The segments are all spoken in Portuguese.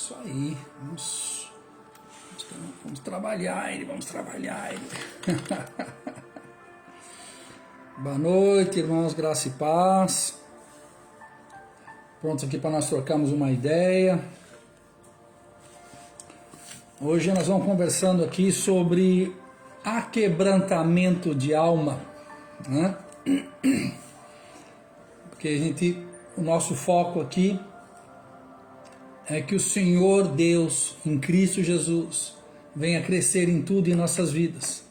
Isso aí, vamos trabalhar ele, vamos trabalhar ele. Boa noite, irmãos, graça e paz. Prontos aqui para nós trocarmos uma ideia. Hoje nós vamos conversando aqui sobre aquebrantamento de alma, né? Porque o nosso foco aqui é que o Senhor Deus, em Cristo Jesus, venha crescer em tudo em nossas vidas.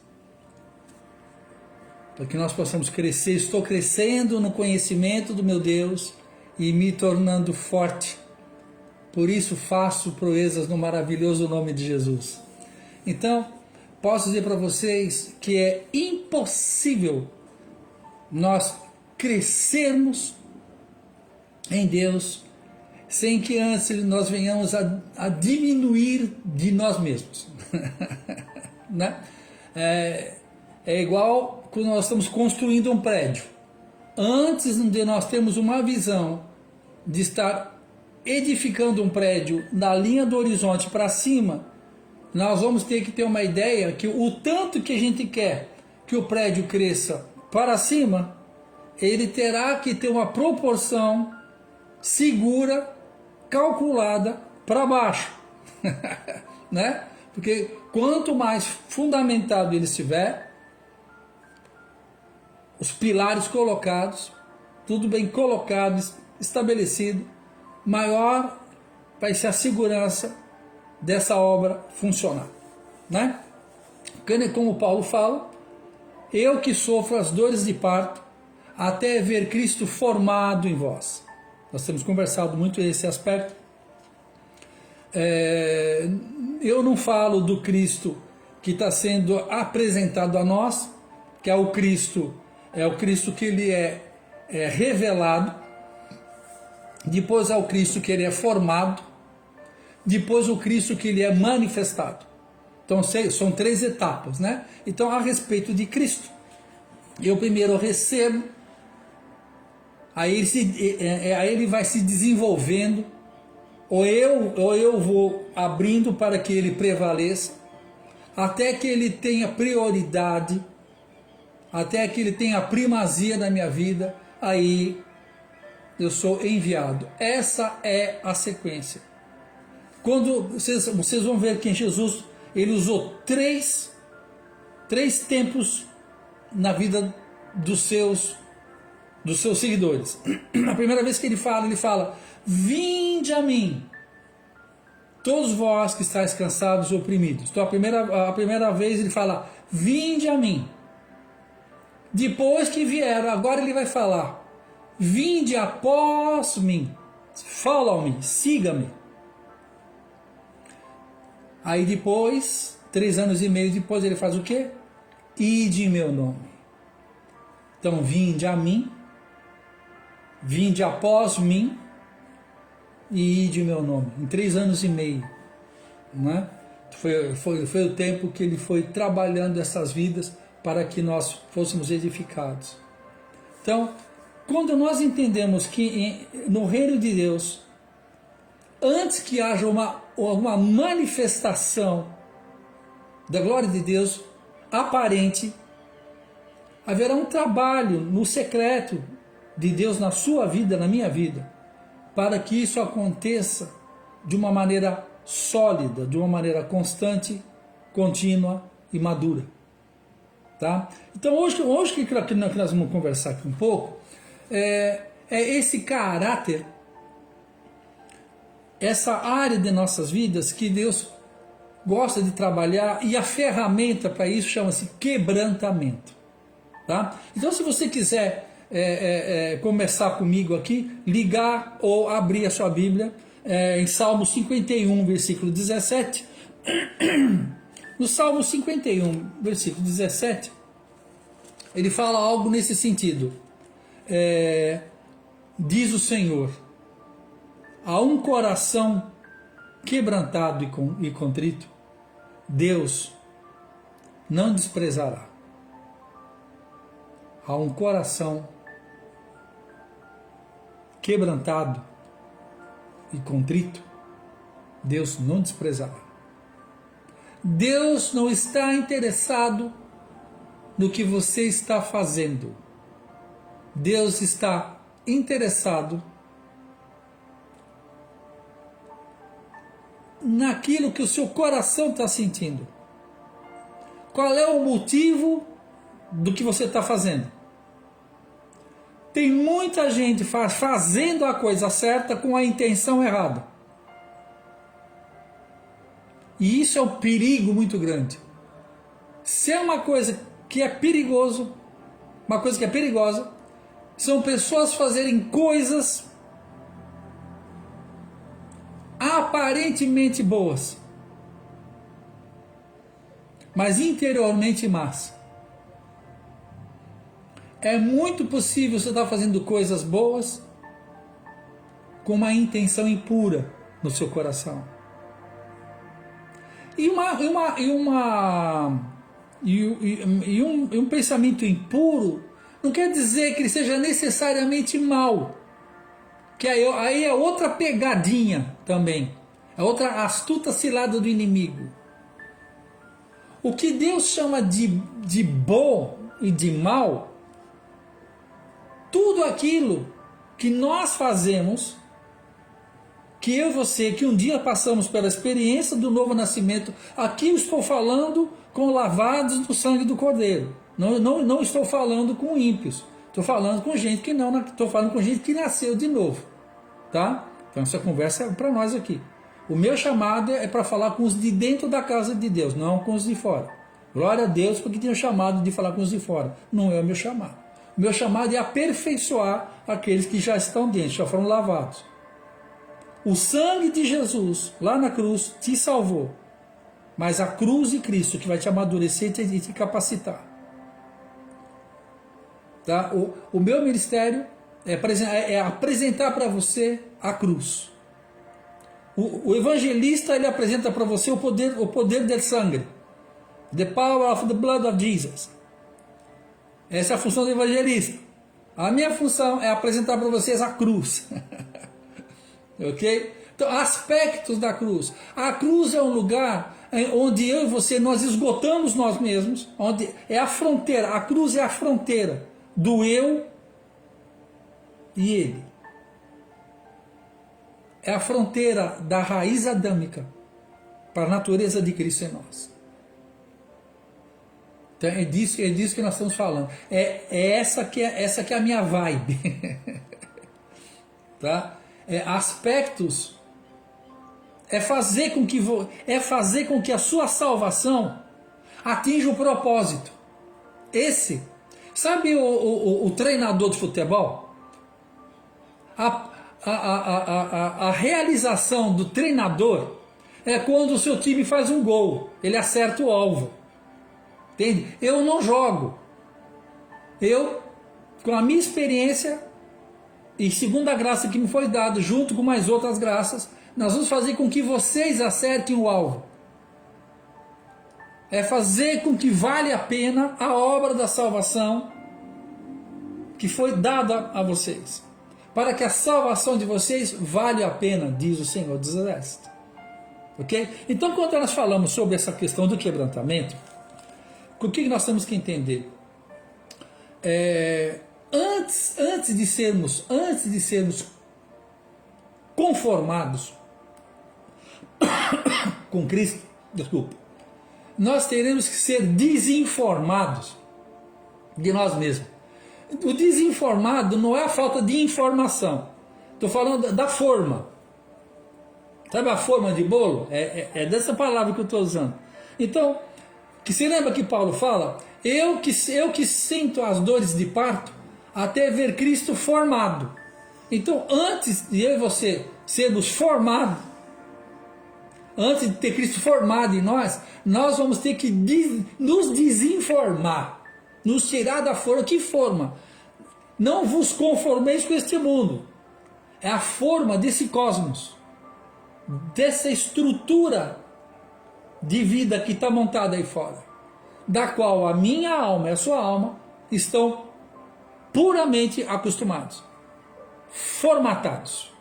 Para que nós possamos crescer, estou crescendo no conhecimento do meu Deus e me tornando forte. Por isso faço proezas no maravilhoso nome de Jesus. Então, posso dizer para vocês que é impossível nós crescermos em Deus sem que antes nós venhamos a diminuir de nós mesmos. Né? É igual quando nós estamos construindo um prédio. Antes de nós termos uma visão de estar edificando um prédio da linha do horizonte para cima, nós vamos ter que ter uma ideia que o tanto que a gente quer que o prédio cresça para cima, ele terá que ter uma proporção segura, calculada para baixo. Né? Porque quanto mais fundamentado ele estiver, os pilares colocados, tudo bem colocado, estabelecido, maior vai ser a segurança dessa obra funcionar, né? Como Paulo fala, eu que sofro as dores de parto, até ver Cristo formado em vós. Nós temos conversado muito esse aspecto. Eu não falo do Cristo que está sendo apresentado a nós, que é o Cristo que ele é revelado. Depois é o Cristo que ele é formado, depois o Cristo que ele é manifestado. Então são 3 etapas, né? Então, a respeito de Cristo, eu primeiro recebo, aí ele vai se desenvolvendo, ou eu vou abrindo para que ele prevaleça, até que ele tenha prioridade, até que ele tenha primazia na minha vida, aí eu sou enviado. Essa é a sequência. Quando vocês vão ver que Jesus ele usou três tempos na vida dos seus seguidores. A primeira vez que ele fala: vinde a mim, todos vós que estáis cansados e oprimidos. Então a primeira vez ele fala: vinde a mim. Depois que vieram, agora ele vai falar: vinde após mim, follow me, siga-me. Aí depois, 3 anos e meio depois, ele faz o quê? Ide em meu nome. Então, vinde a mim, vinde após mim, e ide em meu nome. Em 3 anos e meio. Né? Foi o tempo que ele foi trabalhando essas vidas para que nós fôssemos edificados. Então, quando nós entendemos que no reino de Deus, antes que haja uma manifestação da glória de Deus aparente, haverá um trabalho no secreto de Deus na sua vida, na minha vida, para que isso aconteça de uma maneira sólida, de uma maneira constante, contínua e madura. Tá? Então hoje que nós vamos conversar aqui um pouco, é esse caráter, essa área de nossas vidas que Deus gosta de trabalhar, e a ferramenta para isso chama-se quebrantamento. Tá? Então, se você quiser começar comigo aqui, ligar ou abrir a sua Bíblia em Salmo 51, versículo 17. No Salmo 51, versículo 17, ele fala algo nesse sentido. Diz o Senhor: a um coração quebrantado e contrito, Deus não desprezará. A um coração quebrantado e contrito, Deus não desprezará. Deus não está interessado no que você está fazendo. Deus está interessado naquilo que o seu coração está sentindo. Qual é o motivo do que você está fazendo? Tem muita gente fazendo a coisa certa com a intenção errada. E isso é um perigo muito grande. Se é uma coisa que é perigoso, uma coisa que é perigosa, são pessoas fazerem coisas aparentemente boas, mas interiormente más. É muito possível você estar fazendo coisas boas com uma intenção impura no seu coração. E um pensamento impuro não quer dizer que ele seja necessariamente mal. Que aí é outra pegadinha também. É outra astuta cilada do inimigo. O que Deus chama de bom e de mal, tudo aquilo que nós fazemos, que eu e você, que um dia passamos pela experiência do novo nascimento, aqui eu estou falando com lavados do sangue do Cordeiro. Não estou falando com ímpios. Estou falando com gente que não, estou falando com gente que nasceu de novo, tá? Então essa conversa é para nós aqui. O meu chamado é para falar com os de dentro da casa de Deus, não com os de fora. Glória a Deus, porque tem o chamado de falar com os de fora. Não é o meu chamado. O meu chamado é aperfeiçoar aqueles que já estão dentro, já foram lavados. O sangue de Jesus lá na cruz te salvou, mas a cruz de Cristo que vai te amadurecer e te capacitar. Tá? O meu ministério é apresentar para você a cruz. O evangelista, ele apresenta para você o poder do sangue. The power of the blood of Jesus. Essa é a função do evangelista. A minha função é apresentar para vocês a cruz. Ok? Então, aspectos da cruz. A cruz é um lugar onde eu e você, nós esgotamos nós mesmos, onde é a fronteira. A cruz é a fronteira do eu e ele. É a fronteira da raiz adâmica para a natureza de Cristo em nós. Então é disso que nós estamos falando. Essa que é a minha vibe. Tá? Aspectos é fazer com que a sua salvação atinja o propósito. Sabe o treinador de futebol? A realização do treinador é quando o seu time faz um gol, ele acerta o alvo. Entende? Eu não jogo. Eu, com a minha experiência e segundo a graça que me foi dada, junto com mais outras graças, nós vamos fazer com que vocês acertem o alvo. É fazer com que vale a pena a obra da salvação que foi dada a vocês. Para que a salvação de vocês vale a pena, diz o Senhor dos Exércitos. Ok? Então, quando nós falamos sobre essa questão do quebrantamento, o que nós temos que entender? Antes de sermos conformados com Cristo, nós teremos que ser desinformados de nós mesmos. O desinformado não é a falta de informação. Estou falando da forma. Sabe a forma de bolo? É dessa palavra que eu estou usando. Então, que se lembra que Paulo fala? Eu que sinto as dores de parto até ver Cristo formado. Então, antes de eu e você sermos formados, antes de ter Cristo formado em nós vamos ter que nos desinformar, nos tirar da forma. Que forma? Não vos conformeis com este mundo. É a forma desse cosmos, dessa estrutura de vida que está montada aí fora, da qual a minha alma e a sua alma estão puramente acostumados, formatados.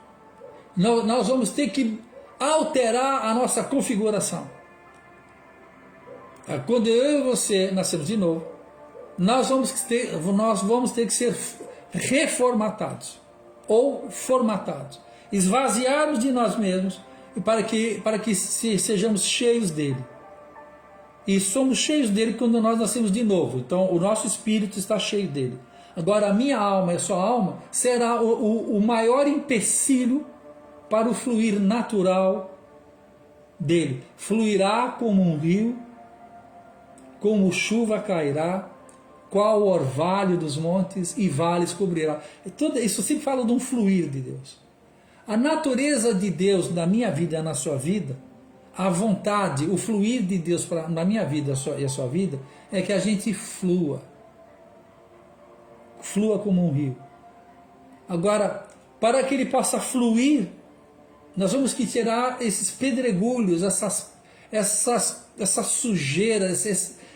Nós vamos ter que alterar a nossa configuração. Quando eu e você nascemos de novo, nós vamos ter que ser reformatados ou formatados, esvaziados de nós mesmos para que sejamos cheios dele. E somos cheios dele quando nós nascemos de novo. Então o nosso espírito está cheio dele. Agora a minha alma e a sua alma será o maior empecilho para o fluir natural dele. Fluirá como um rio, como chuva cairá, qual o orvalho dos montes e vales cobrirá. Isso sempre fala de um fluir de Deus. A natureza de Deus na minha vida e na sua vida, a vontade, o fluir de Deus na minha vida e a sua vida, é que a gente flua como um rio. Agora, para que ele possa fluir, nós vamos que tirar esses pedregulhos, essas sujeiras,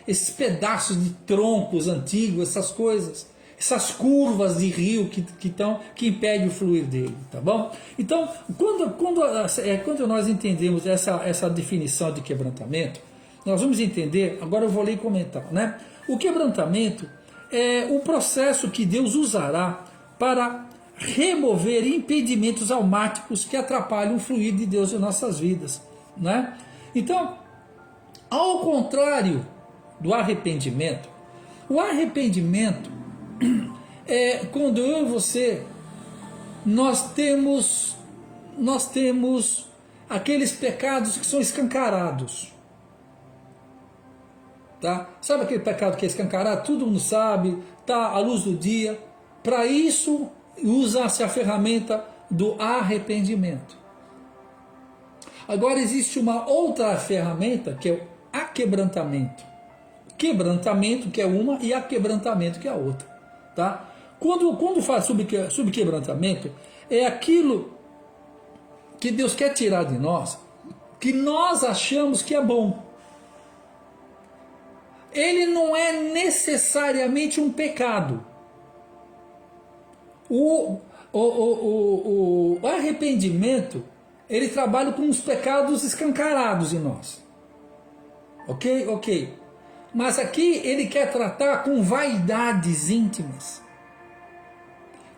esses pedaços de troncos antigos, essas coisas, essas curvas de rio que impedem o fluir dele, tá bom? Então, quando nós entendemos essa definição de quebrantamento, nós vamos entender, agora eu vou ler e comentar, né? O quebrantamento é o processo que Deus usará para remover impedimentos almáticos que atrapalham o fluir de Deus em nossas vidas, né? Então, ao contrário do arrependimento, o arrependimento é quando eu e você nós temos aqueles pecados que são escancarados, tá? Sabe aquele pecado que é escancarado, todo mundo sabe, tá à luz do dia. Para isso usa-se a ferramenta do arrependimento. Agora existe uma outra ferramenta que é o aquebrantamento. Quebrantamento que é uma e aquebrantamento que é a outra, tá? Quando fala sobre quebrantamento, é aquilo que Deus quer tirar de nós, que nós achamos que é bom. Ele não é necessariamente um pecado. O arrependimento, ele trabalha com os pecados escancarados em nós. Ok? Mas aqui ele quer tratar com vaidades íntimas,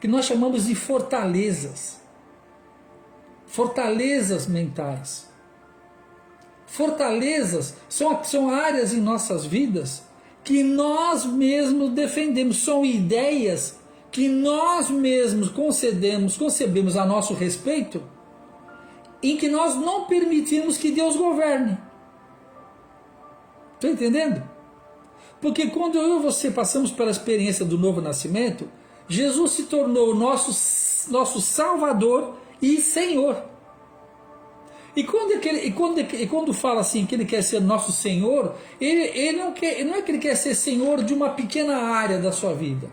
que nós chamamos de fortalezas mentais. Fortalezas são áreas em nossas vidas que nós mesmos defendemos, são ideias que nós mesmos concebemos a nosso respeito, em que nós não permitimos que Deus governe. Está entendendo? Porque quando eu e você passamos pela experiência do novo nascimento, Jesus se tornou nosso Salvador e Senhor. E quando fala assim que ele quer ser nosso Senhor, ele não é que ele quer ser Senhor de uma pequena área da sua vida.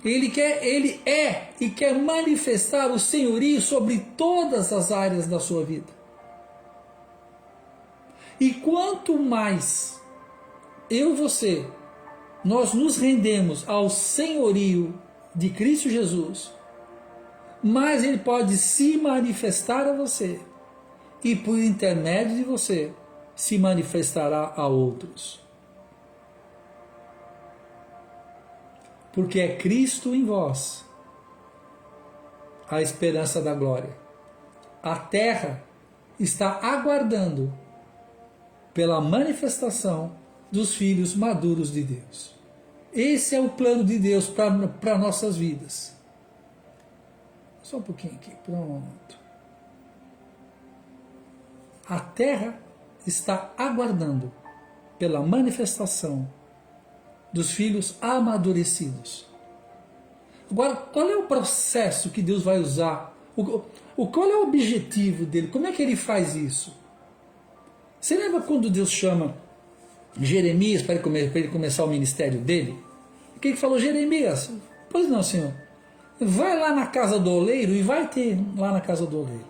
Ele é e quer manifestar o senhorio sobre todas as áreas da sua vida. E quanto mais eu e você, nós nos rendemos ao senhorio de Cristo Jesus, mais ele pode se manifestar a você, e por intermédio de você se manifestará a outros. Porque é Cristo em vós a esperança da glória. A terra está aguardando pela manifestação dos filhos maduros de Deus. Esse é o plano de Deus para nossas vidas. Só um pouquinho aqui, pronto. A terra está aguardando pela manifestação dos filhos amadurecidos. Agora, qual é o processo que Deus vai usar? Qual é o objetivo dele? Como é que ele faz isso? Você lembra quando Deus chama Jeremias para ele começar o ministério dele? O que ele falou? Jeremias, pois não, Senhor, vai lá na casa do oleiro, e vai ter lá na casa do oleiro.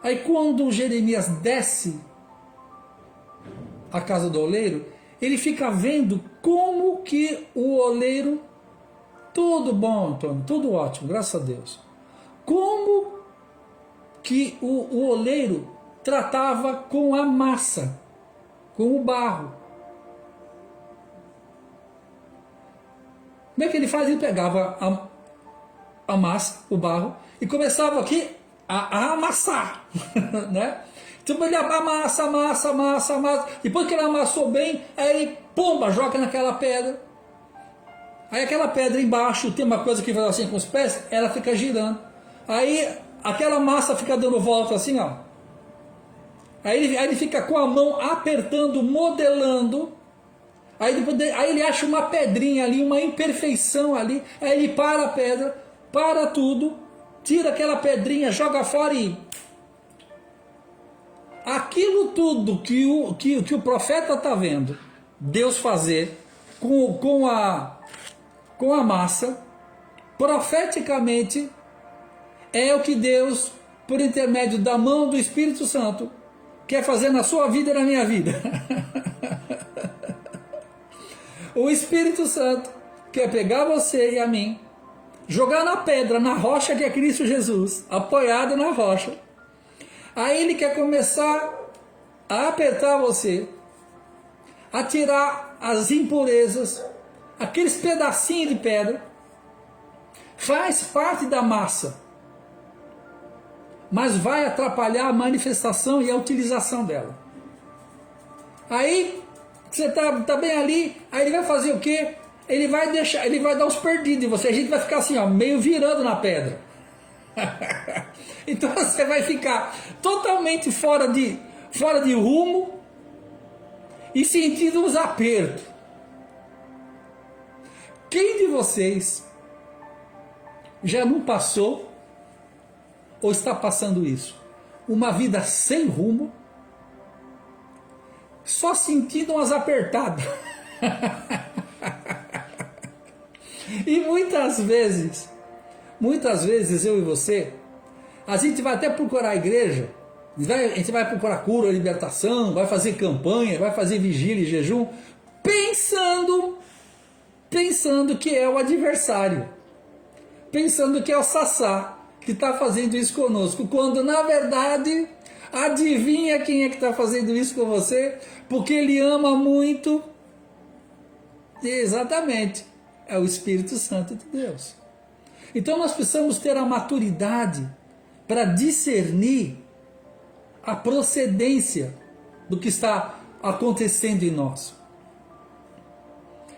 Aí quando Jeremias desce a casa do oleiro, ele fica vendo como que o oleiro, tudo bom, Antônio, tudo ótimo, graças a Deus, como que o oleiro tratava com a massa, com o barro. Como é que ele faz? Ele pegava a massa, o barro, e começava aqui a amassar, né? Então ele amassa. Depois que ele amassou bem, aí ele, pomba, joga naquela pedra. Aí aquela pedra embaixo, tem uma coisa que faz assim com os pés, ela fica girando. Aí aquela massa fica dando volta assim, ó. Aí ele fica com a mão apertando, modelando. Aí ele acha uma pedrinha ali, uma imperfeição ali. Aí ele para a pedra, para tudo, tira aquela pedrinha, joga fora e... Aquilo tudo que o profeta está vendo Deus fazer com a massa, profeticamente, é o que Deus, por intermédio da mão do Espírito Santo, quer fazer na sua vida e na minha vida. O Espírito Santo quer pegar você e a mim, jogar na pedra, na rocha que é Cristo Jesus, apoiado na rocha. Aí ele quer começar a apertar você, a tirar as impurezas, aqueles pedacinhos de pedra, faz parte da massa, mas vai atrapalhar a manifestação e a utilização dela. Aí você tá bem ali, aí ele vai fazer o quê? Ele vai dar uns perdidos em você, a gente vai ficar assim, ó, meio virando na pedra. Então você vai ficar totalmente fora de rumo e sentindo os apertos. Quem de vocês já não passou ou está passando isso? Uma vida sem rumo, só sentindo umas apertadas. E muitas vezes eu e você, a gente vai até procurar a igreja, a gente vai procurar cura, libertação, vai fazer campanha, vai fazer vigília e jejum, pensando que é o adversário, pensando que é o Sassá que está fazendo isso conosco, quando na verdade, adivinha quem é que está fazendo isso com você? Porque ele ama muito, exatamente, é o Espírito Santo de Deus. Então nós precisamos ter a maturidade para discernir a procedência do que está acontecendo em nós.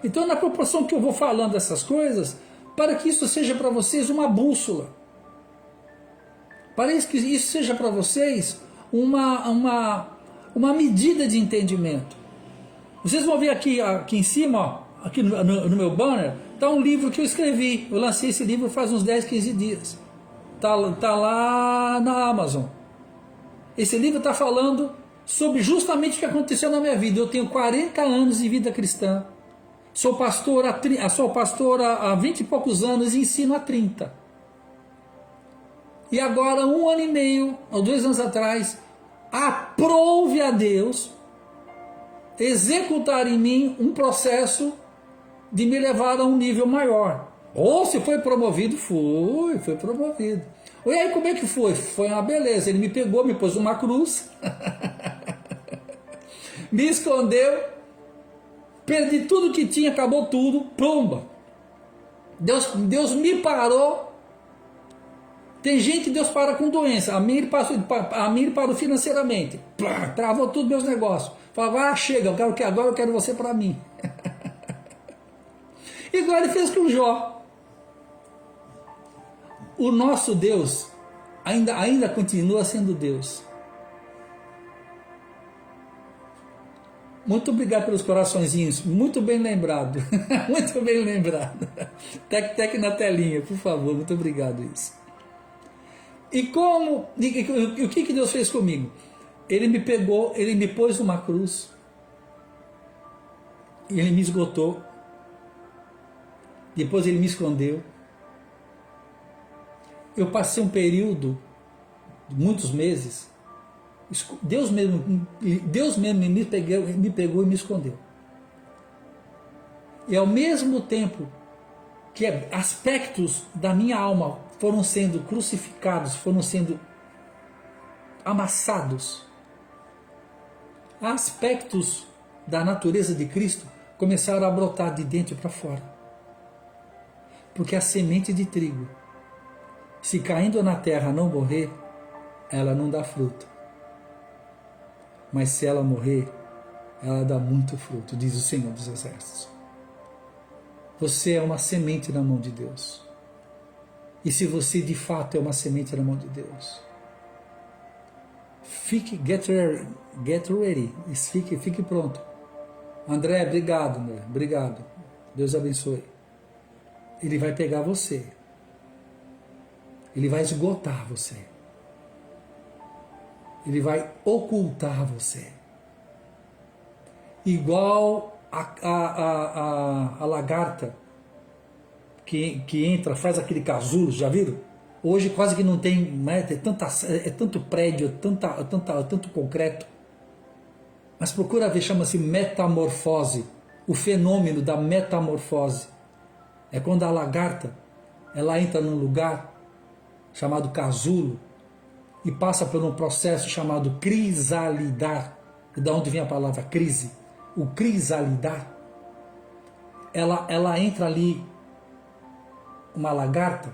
Então, na proporção que eu vou falando essas coisas, para que isso seja para vocês uma bússola, para que isso seja para vocês uma medida de entendimento. Vocês vão ver aqui em cima, ó, aqui no meu banner, está um livro que eu escrevi. Eu lancei esse livro faz uns 10, 15 dias. Tá lá na Amazon. Esse livro está falando sobre justamente o que aconteceu na minha vida. Eu tenho 40 anos de vida cristã. Sou pastor há 20 e poucos anos e ensino há 30. E agora, 1 ano e meio, ou 2 anos atrás, aprove a Deus executar em mim um processo de me levar a um nível maior. Ou se foi promovido, foi promovido. E aí como é que foi? Foi uma beleza, ele me pegou, me pôs uma cruz, me escondeu, perdi tudo que tinha, acabou tudo, plumba. Deus me parou. Tem gente que Deus para com doença, a mim ele parou financeiramente, travou tudo meus negócios. Falava, chega, agora eu quero você para mim. Igual ele fez com Jó. O nosso Deus ainda continua sendo Deus. Muito obrigado pelos coraçõezinhos, muito bem lembrado. Muito bem lembrado. Tec na telinha, por favor, muito obrigado isso. E o que Deus fez comigo? Ele me pegou, ele me pôs numa cruz, ele me esgotou, depois ele me escondeu. Eu passei um período de muitos meses, Deus mesmo me pegou e me escondeu. E ao mesmo tempo que aspectos da minha alma foram sendo crucificados, foram sendo amassados. Aspectos da natureza de Cristo começaram a brotar de dentro para fora. Porque a semente de trigo, se caindo na terra não morrer, ela não dá fruto. Mas se ela morrer, ela dá muito fruto, diz o Senhor dos Exércitos. Você é uma semente na mão de Deus. E se você de fato é uma semente na mão de Deus, get ready, fique pronto. André, obrigado, meu, obrigado. Deus abençoe. Ele vai pegar você. Ele vai esgotar você. Ele vai ocultar você. Igual a lagarta que entra, faz aquele casulo, já viram? Hoje quase que não tem, né? É tanto prédio, tanto concreto. Mas procura ver, chama-se metamorfose. O fenômeno da metamorfose é quando a lagarta ela entra num lugar chamado casulo e passa por um processo chamado crisalidar. E da onde vem a palavra crise? O crisalidar. Ela entra ali, uma lagarta,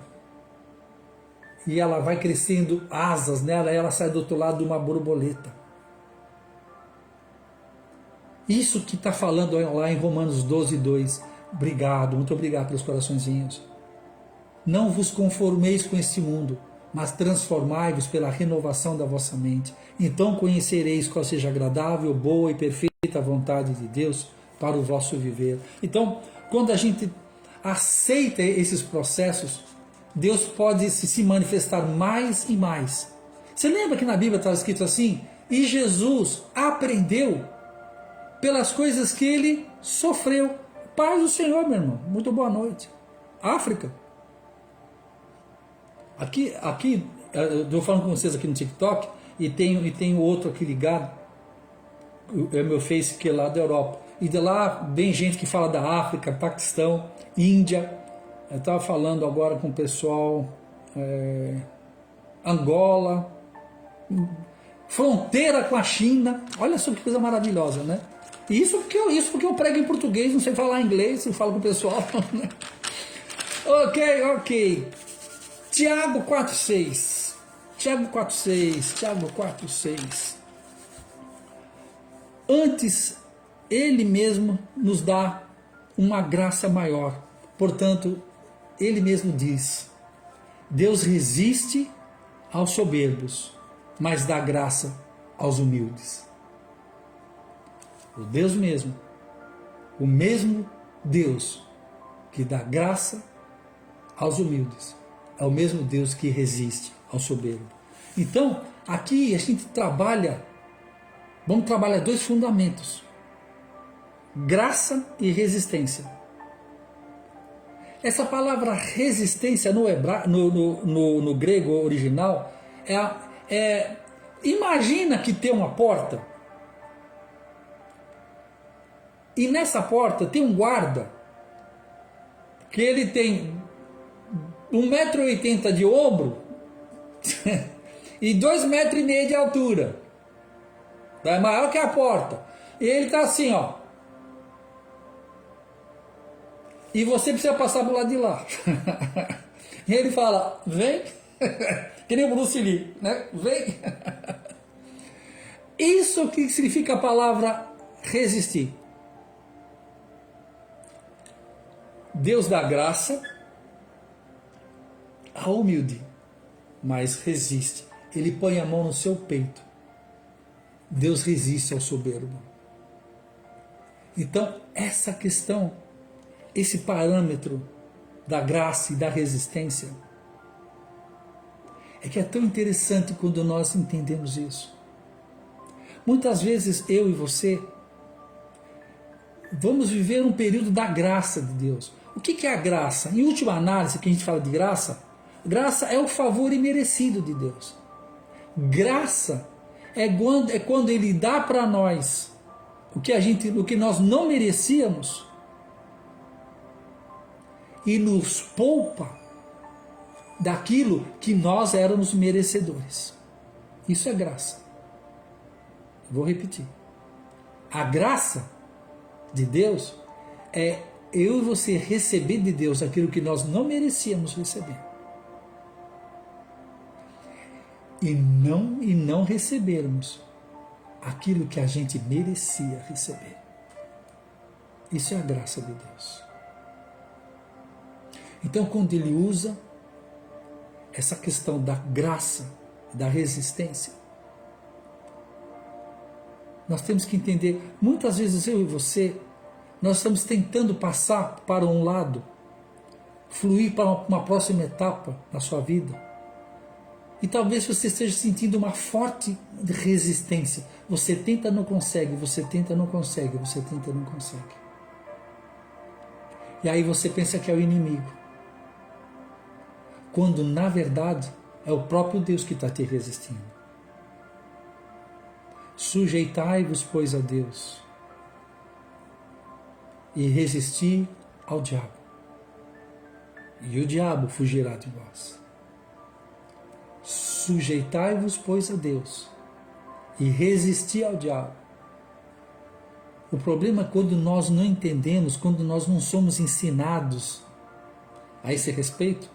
e ela vai crescendo asas nela, e ela sai do outro lado de uma borboleta. Isso que está falando lá em Romanos 12, 2. Obrigado, muito obrigado pelos coraçõezinhos. Não vos conformeis com este mundo, mas transformai-vos pela renovação da vossa mente. Então conhecereis qual seja agradável, boa e perfeita vontade de Deus para o vosso viver. Então, quando a gente aceita esses processos, Deus pode se manifestar mais e mais. Você lembra que na Bíblia estava escrito assim? E Jesus aprendeu pelas coisas que ele sofreu. Paz do Senhor, meu irmão. Muito boa noite. África. Aqui eu estou falando com vocês aqui no TikTok e tenho outro aqui ligado. É meu Face que é lá da Europa. E de lá vem gente que fala da África, Paquistão, Índia. Eu estava falando agora com o pessoal Angola, fronteira com a China. Olha só que coisa maravilhosa, né? Isso porque eu prego em português, não sei falar inglês, eu falo com o pessoal. Né? Ok. Tiago 4,6. Tiago 4,6. Antes, Ele mesmo nos dá uma graça maior. Portanto, Ele mesmo diz: Deus resiste aos soberbos, mas dá graça aos humildes. O Deus mesmo, o mesmo Deus que dá graça aos humildes, é o mesmo Deus que resiste ao soberbo. Então, aqui a gente vamos trabalhar dois fundamentos: graça e resistência. Essa palavra resistência no grego original imagina que tem uma porta e nessa porta tem um guarda que ele tem 1,80 m de ombro e 2,5 m de altura. É maior que a porta. E ele está assim, ó. E você precisa passar para o lado de lá. E ele fala, vem. Que nem o Bruce Lee, né? Vem. Isso que significa a palavra resistir. Deus dá graça ao humilde, mas resiste. Ele põe a mão no seu peito. Deus resiste ao soberbo. Então, essa questão, esse parâmetro da graça e da resistência, é que é tão interessante quando nós entendemos isso. Muitas vezes eu e você vamos viver um período da graça de Deus. O que é a graça? Em última análise, que a gente fala de graça, graça é o favor imerecido de Deus. Graça é quando Ele dá para nós o que nós não merecíamos e nos poupa daquilo que nós éramos merecedores. Isso é graça. Vou repetir. A graça de Deus é eu e você receber de Deus aquilo que nós não merecíamos receber. E não recebermos aquilo que a gente merecia receber. Isso é a graça de Deus. Então, quando ele usa essa questão da graça, da resistência, nós temos que entender, muitas vezes eu e você, nós estamos tentando passar para um lado, fluir para uma próxima etapa na sua vida, e talvez você esteja sentindo uma forte resistência. Você tenta, não consegue, você tenta, não consegue, você tenta, não consegue. E aí você pensa que é o inimigo, quando na verdade é o próprio Deus que está te resistindo. Sujeitai-vos, pois, a Deus, e resisti ao diabo, e o diabo fugirá de vós. Sujeitai-vos, pois, a Deus, e resisti ao diabo. O problema é quando nós não entendemos, quando nós não somos ensinados a esse respeito,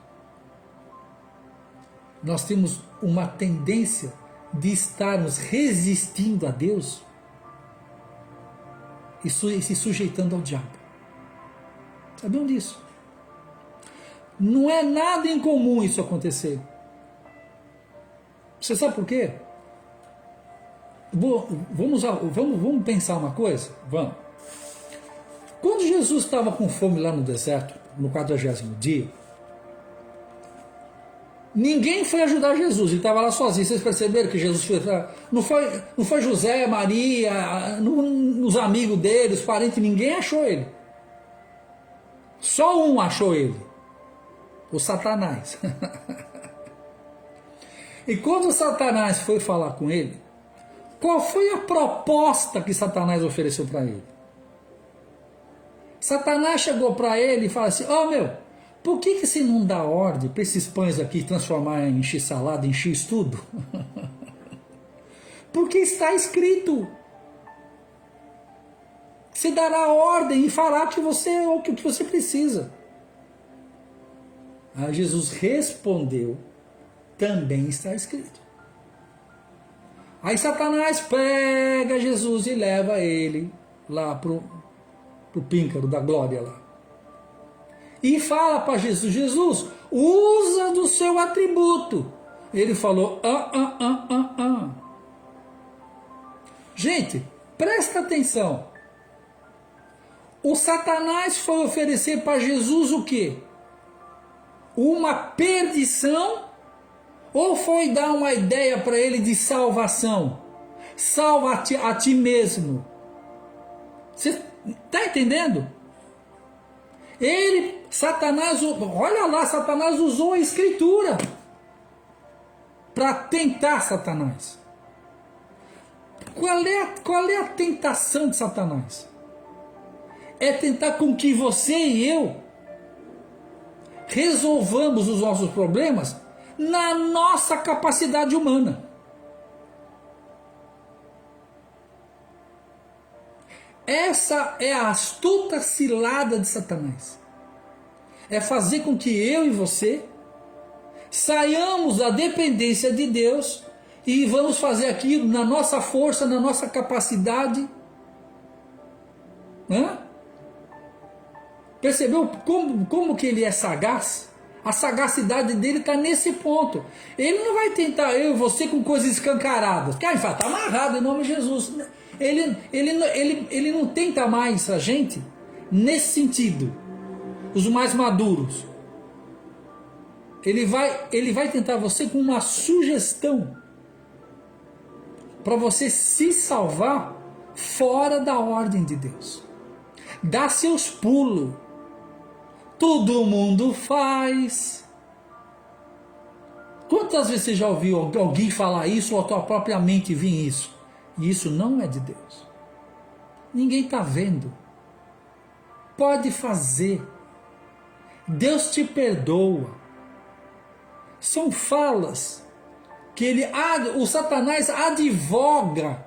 nós temos uma tendência de estarmos resistindo a Deus e se sujeitando ao diabo. Sabiam disso? Não é nada incomum isso acontecer. Você sabe por quê? Vamos pensar uma coisa? Vamos. Quando Jesus estava com fome lá no deserto, no 40º dia, ninguém foi ajudar Jesus, ele estava lá sozinho. Vocês perceberam que Jesus foi... Não foi José, Maria, os amigos dele, os parentes, ninguém achou ele. Só um achou ele, o Satanás. E quando o Satanás foi falar com ele, qual foi a proposta que Satanás ofereceu para ele? Satanás chegou para ele e falou assim: por que você não dá ordem para esses pães aqui transformar em x-salada, em x tudo? Porque está escrito. Você dará ordem e fará o que você precisa. Aí Jesus respondeu: também está escrito. Aí Satanás pega Jesus e leva ele lá pro píncaro da glória lá. E fala para Jesus: Jesus, usa do seu atributo. Ele falou: Gente, presta atenção. O Satanás foi oferecer para Jesus o quê? Uma perdição? Ou foi dar uma ideia para ele de salvação? Salva a ti mesmo. Você está entendendo? Satanás usou a escritura para tentar Satanás. Qual é a tentação de Satanás? É tentar com que você e eu resolvamos os nossos problemas na nossa capacidade humana. Essa é a astuta cilada de Satanás. É fazer com que eu e você saiamos da dependência de Deus e vamos fazer aquilo na nossa força, na nossa capacidade. Percebeu como que ele é sagaz? A sagacidade dele está nesse ponto. Ele não vai tentar eu e você com coisas escancaradas. Porque ele fala: está amarrado em nome de Jesus. Ele não tenta mais a gente nesse sentido. Os mais maduros. Ele vai tentar você com uma sugestão para você se salvar fora da ordem de Deus. Dá seus pulos. Todo mundo faz. Quantas vezes você já ouviu alguém falar isso ou a tua própria mente vir isso? E isso não é de Deus. Ninguém está vendo. Pode fazer. Deus te perdoa. São falas o Satanás advoga.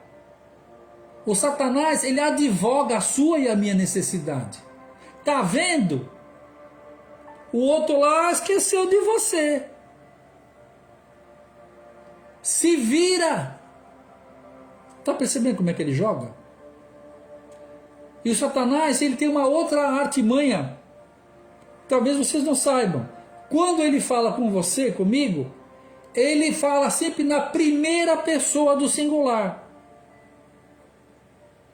O Satanás, ele advoga a sua e a minha necessidade. Tá vendo? O outro lá esqueceu de você. Se vira. Tá percebendo como é que ele joga? E o Satanás, ele tem uma outra artimanha. Talvez vocês não saibam. Quando ele fala com você, comigo, ele fala sempre na primeira pessoa do singular.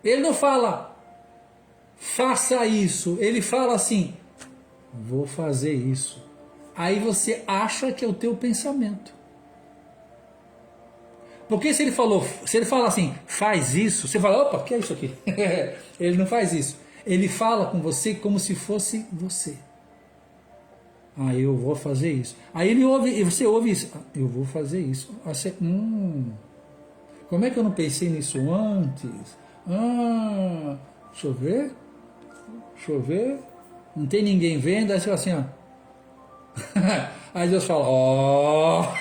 Ele não fala, faça isso. Ele fala assim, vou fazer isso. Aí você acha que é o teu pensamento. Porque se ele fala assim, faz isso, você fala, opa, o que é isso aqui? Ele não faz isso. Ele fala com você como se fosse você. Ah, eu vou fazer isso. Aí ele ouve, e você ouve isso. Ah, eu vou fazer isso. Você, como é que eu não pensei nisso antes? Deixa eu ver. Deixa eu ver. Não tem ninguém vendo. Aí você fala assim, ó. Aí Deus fala, ó.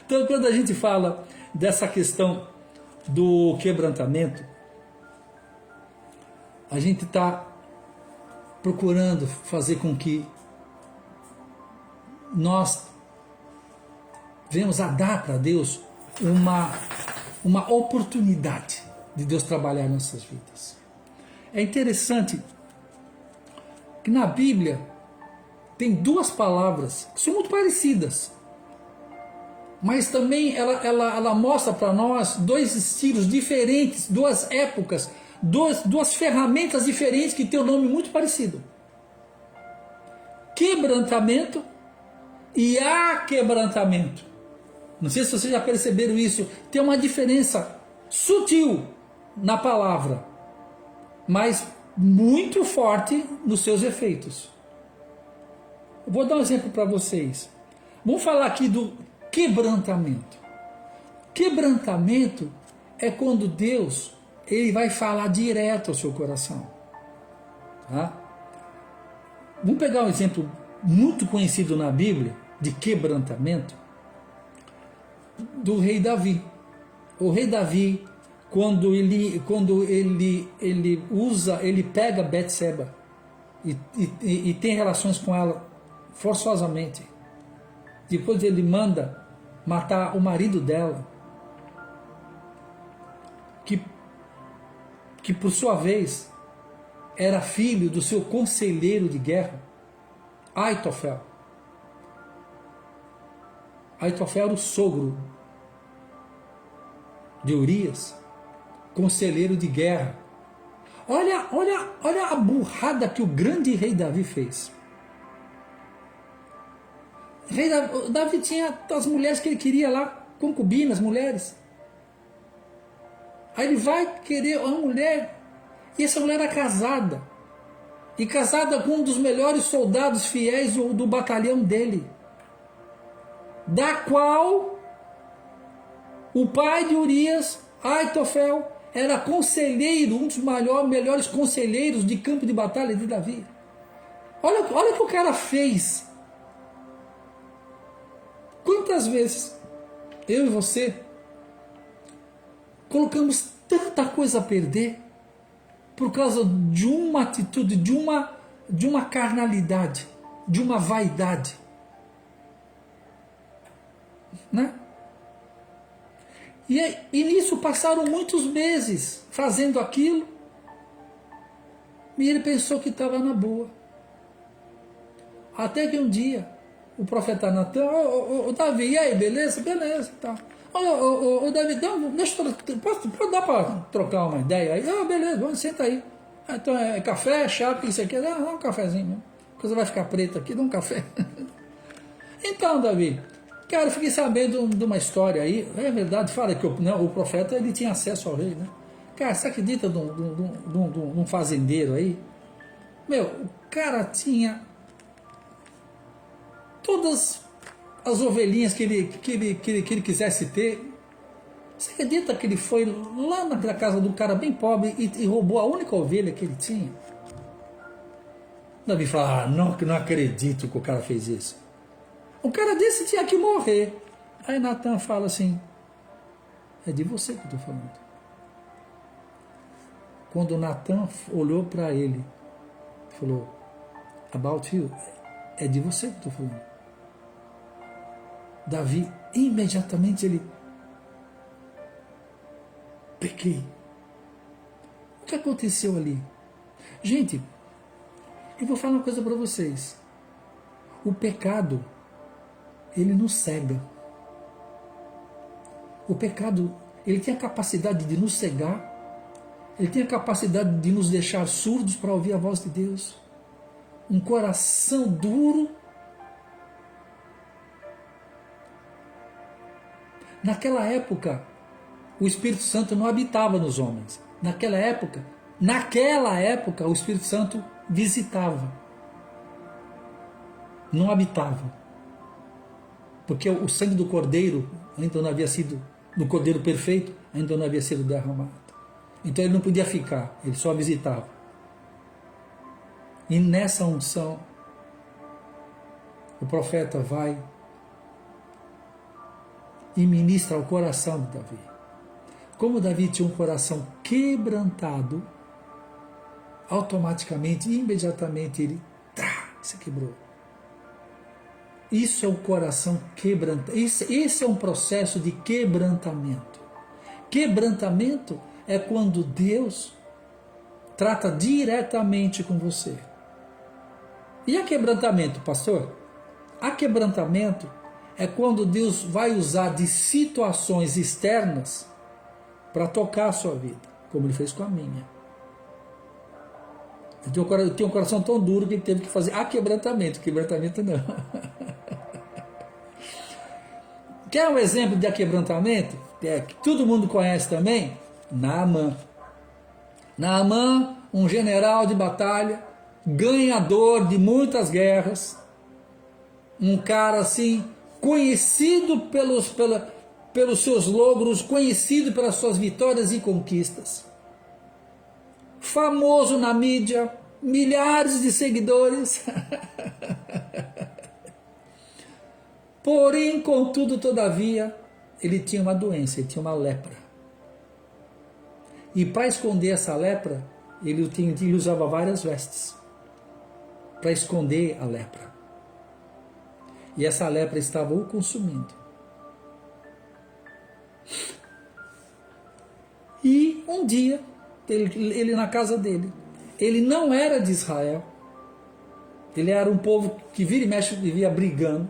Então, quando a gente fala dessa questão do quebrantamento, a gente está procurando fazer com que nós venhamos a dar para Deus uma oportunidade de Deus trabalhar em nossas vidas. É interessante que na Bíblia tem duas palavras que são muito parecidas, mas também ela mostra para nós dois estilos diferentes, duas épocas, duas ferramentas diferentes que têm um nome muito parecido. Quebrantamento e aquebrantamento. Não sei se vocês já perceberam isso. Tem uma diferença sutil na palavra, mas muito forte nos seus efeitos. Eu vou dar um exemplo para vocês. Vamos falar aqui do quebrantamento. Quebrantamento é quando Deus ele vai falar direto ao seu coração. Tá? Vamos pegar um exemplo muito conhecido na Bíblia de quebrantamento do rei Davi. O rei Davi, quando ele pega Betseba e tem relações com ela forçosamente. Depois ele manda matar o marido dela, que por sua vez era filho do seu conselheiro de guerra, Aitofel. Aitofel era o sogro de Urias, conselheiro de guerra. Olha a burrada que o grande rei Davi fez. Davi tinha as mulheres que ele queria lá, concubinas, mulheres. Aí ele vai querer uma mulher, e essa mulher era casada, e casada com um dos melhores soldados fiéis do batalhão dele, da qual o pai de Urias, Aitofel, era conselheiro, um dos melhores conselheiros de campo de batalha de Davi. Olha o que o cara fez. Quantas vezes eu e você colocamos tanta coisa a perder por causa de uma atitude, de uma carnalidade, de uma vaidade, né? E nisso passaram muitos meses fazendo aquilo, e ele pensou que estava na boa. Até que um dia o profeta Natan, Davi, e aí, beleza? Beleza, tá. Davi, pode dar para trocar uma ideia aí? Beleza, vamos, senta aí. Então é café, chá, o que você quer? Dá um cafezinho mesmo. A coisa vai ficar preta aqui, dá um café. Então, Davi, cara, eu fiquei sabendo de uma história aí, é verdade, fala que o profeta ele tinha acesso ao rei, né? Cara, você acredita de um fazendeiro aí? Meu, o cara tinha todas as ovelhinhas que ele quisesse ter. Você acredita que ele foi lá na casa de um cara bem pobre e roubou a única ovelha que ele tinha? Davi fala, não acredito que o cara fez isso. Um cara desse tinha que morrer. Aí Natan fala assim, é de você que eu estou falando. Quando Natan olhou para ele, falou, about you, é de você que eu estou falando. Davi, imediatamente ele, pequei. O que aconteceu ali? Gente, eu vou falar uma coisa para vocês. O pecado, ele nos cega. O pecado, ele tem a capacidade de nos cegar. Ele tem a capacidade de nos deixar surdos para ouvir a voz de Deus. Um coração duro. Naquela época, o Espírito Santo não habitava nos homens. Naquela época, o Espírito Santo visitava. Não habitava. Porque o sangue do Cordeiro ainda não havia sido, do Cordeiro perfeito, ainda não havia sido derramado. Então ele não podia ficar, ele só visitava. E nessa unção, o profeta vai e ministra ao coração de Davi. Como Davi tinha um coração quebrantado, automaticamente, imediatamente ele se quebrou. Isso é o coração quebrantado. Esse é um processo de quebrantamento. Quebrantamento é quando Deus trata diretamente com você. E a quebrantamento, pastor? A quebrantamento é quando Deus vai usar de situações externas para tocar a sua vida, como Ele fez com a minha. Eu tenho um coração tão duro que ele teve que fazer aquebrantamento. Quebrantamento não. Quer um exemplo de aquebrantamento? Que todo mundo conhece também? Naamã. Naamã, um general de batalha, ganhador de muitas guerras, um cara assim, conhecido pelos seus logros, conhecido pelas suas vitórias e conquistas. Famoso na mídia, milhares de seguidores. Porém, contudo, todavia, ele tinha uma doença, ele tinha uma lepra. E para esconder essa lepra, ele usava várias vestes para esconder a lepra. E essa lepra estava o consumindo. E um dia, ele na casa dele, ele não era de Israel, ele era um povo que vira e mexe vivia brigando.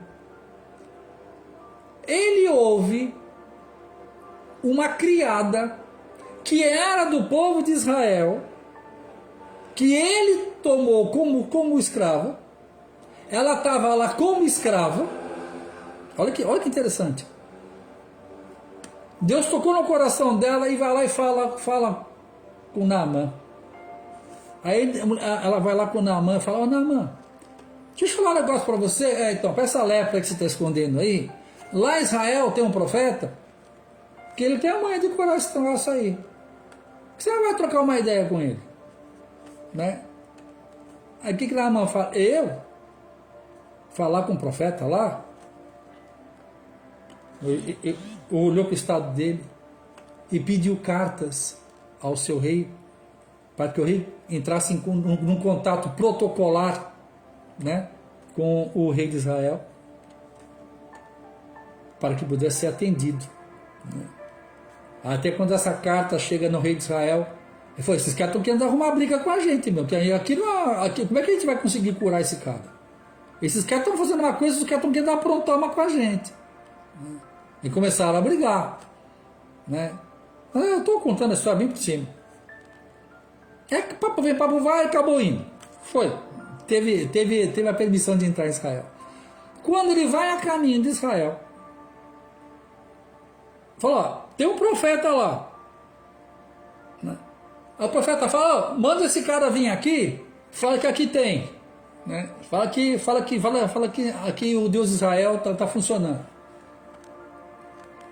Ele ouve uma criada que era do povo de Israel, que ele tomou como escrava. Ela estava lá como escrava. Olha que interessante. Deus tocou no coração dela e vai lá e fala com Naamã. Aí ela vai lá com Naamã e fala, ô Naamã, deixa eu falar um negócio para você. Então, para essa lepra que você está escondendo aí, lá em Israel tem um profeta que ele tem a manha de curar esse negócio aí. Você vai trocar uma ideia com ele, né? Aí o que Naamã fala? Eu? Falar com o profeta lá? Olhou para o estado dele e pediu cartas ao seu rei para que o rei entrasse num contato protocolar, né, com o rei de Israel, para que pudesse ser atendido, né? Até quando essa carta chega no rei de Israel, ele falou, esses caras estão querendo arrumar briga com a gente, meu, que aqui, como é que a gente vai conseguir curar esse cara? Esses caras estão fazendo uma coisa, os caras estão querendo aprontar uma com a gente. E começaram a brigar, né? Eu estou contando a história bem por cima. Que papo vem, papo vai, acabou indo. Foi. Teve a permissão de entrar em Israel. Quando ele vai a caminho de Israel, falou, ó, tem um profeta lá. Né? O profeta fala, manda esse cara vir aqui, fala que aqui tem. Né? Fala que aqui o Deus de Israel está funcionando.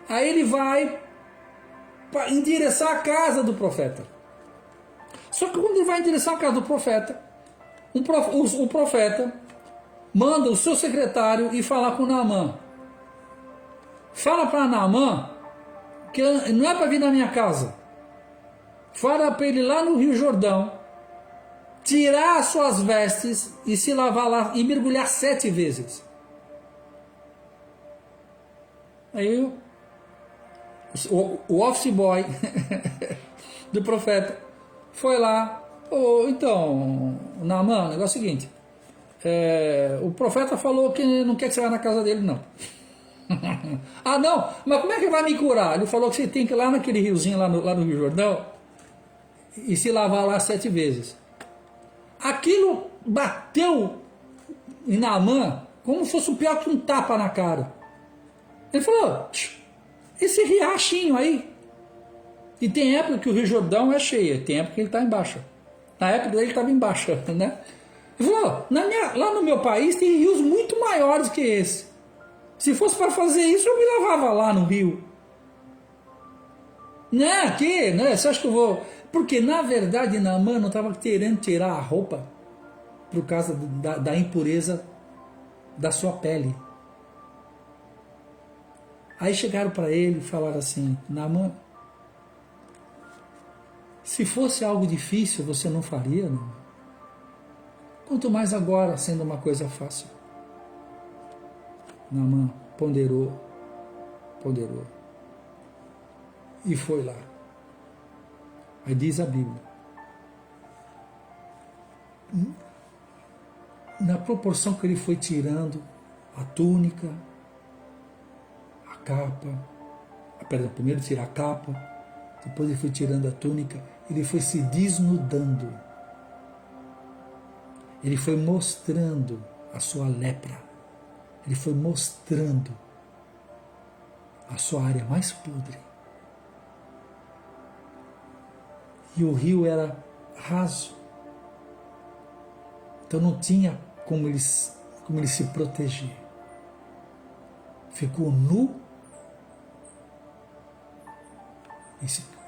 Aí ele vai em direção à casa do profeta. Só que quando ele vai em direção à casa do profeta, O profeta manda o seu secretário ir falar com Naamã. Fala para Naamã que não é para vir na minha casa. Fala para ele lá no Rio Jordão, tirar as suas vestes e se lavar lá e mergulhar 7 vezes. Aí o office boy do profeta foi lá. Então, Naamã, o negócio é o seguinte, o profeta falou que não quer que você vá na casa dele, não. Ah, não, mas como é que vai me curar? Ele falou que você tem que ir lá naquele riozinho lá no Rio Jordão e se lavar lá 7 vezes. Aquilo bateu em Naamã como se fosse o pior que um tapa na cara. Ele falou, esse riachinho aí. E tem época que o Rio Jordão é cheio, tem época que ele está em baixa. Na época dele estava em baixa, né? Ele falou, lá no meu país tem rios muito maiores que esse. Se fosse para fazer isso, eu me lavava lá no rio. Né? Aqui, né? Você acha que eu vou... Porque, na verdade, Naamã não estava querendo tirar a roupa por causa da impureza da sua pele. Aí chegaram para ele e falaram assim, Naamã, se fosse algo difícil, você não faria, não? Quanto mais agora, sendo uma coisa fácil. Naamã ponderou e foi lá. Aí diz a Bíblia, na proporção que ele foi tirando a túnica, a capa, primeiro tirar a capa, depois ele foi tirando a túnica, ele foi se desnudando, ele foi mostrando a sua lepra, ele foi mostrando a sua área mais podre. E o rio era raso, então não tinha como ele se proteger. Ficou nu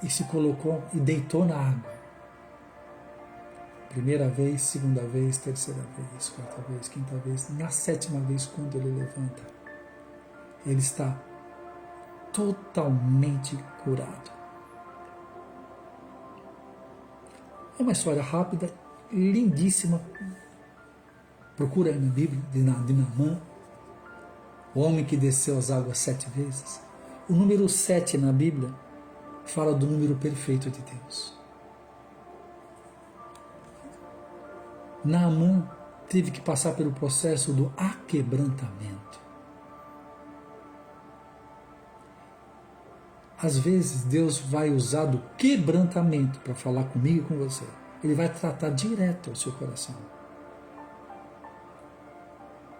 e se colocou e deitou na água. Primeira vez, segunda vez, terceira vez, quarta vez, quinta vez. Na 7ª vez, quando ele levanta, ele está totalmente curado. É uma história rápida, lindíssima. Procura aí na Bíblia, de Naamã, o homem que desceu as águas 7 vezes. O número 7 na Bíblia fala do número perfeito de Deus. Naamã teve que passar pelo processo do aquebrantamento. Às vezes Deus vai usar do quebrantamento para falar comigo e com você. Ele vai tratar direto ao seu coração.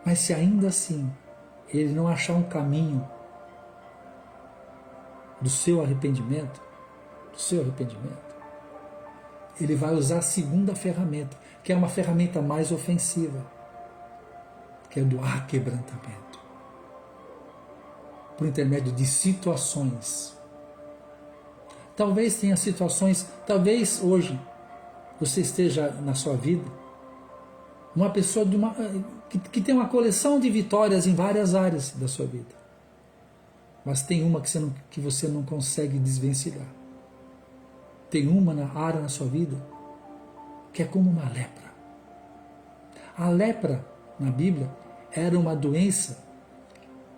Mas se ainda assim ele não achar um caminho do seu arrependimento, ele vai usar a segunda ferramenta, que é uma ferramenta mais ofensiva, que é do aquebrantamento, por intermédio de situações. Talvez tenha situações, talvez hoje você esteja na sua vida uma pessoa que tem uma coleção de vitórias em várias áreas da sua vida, mas tem uma que você não consegue desvencilhar. Tem uma área na sua vida que é como uma lepra. A lepra, na Bíblia, era uma doença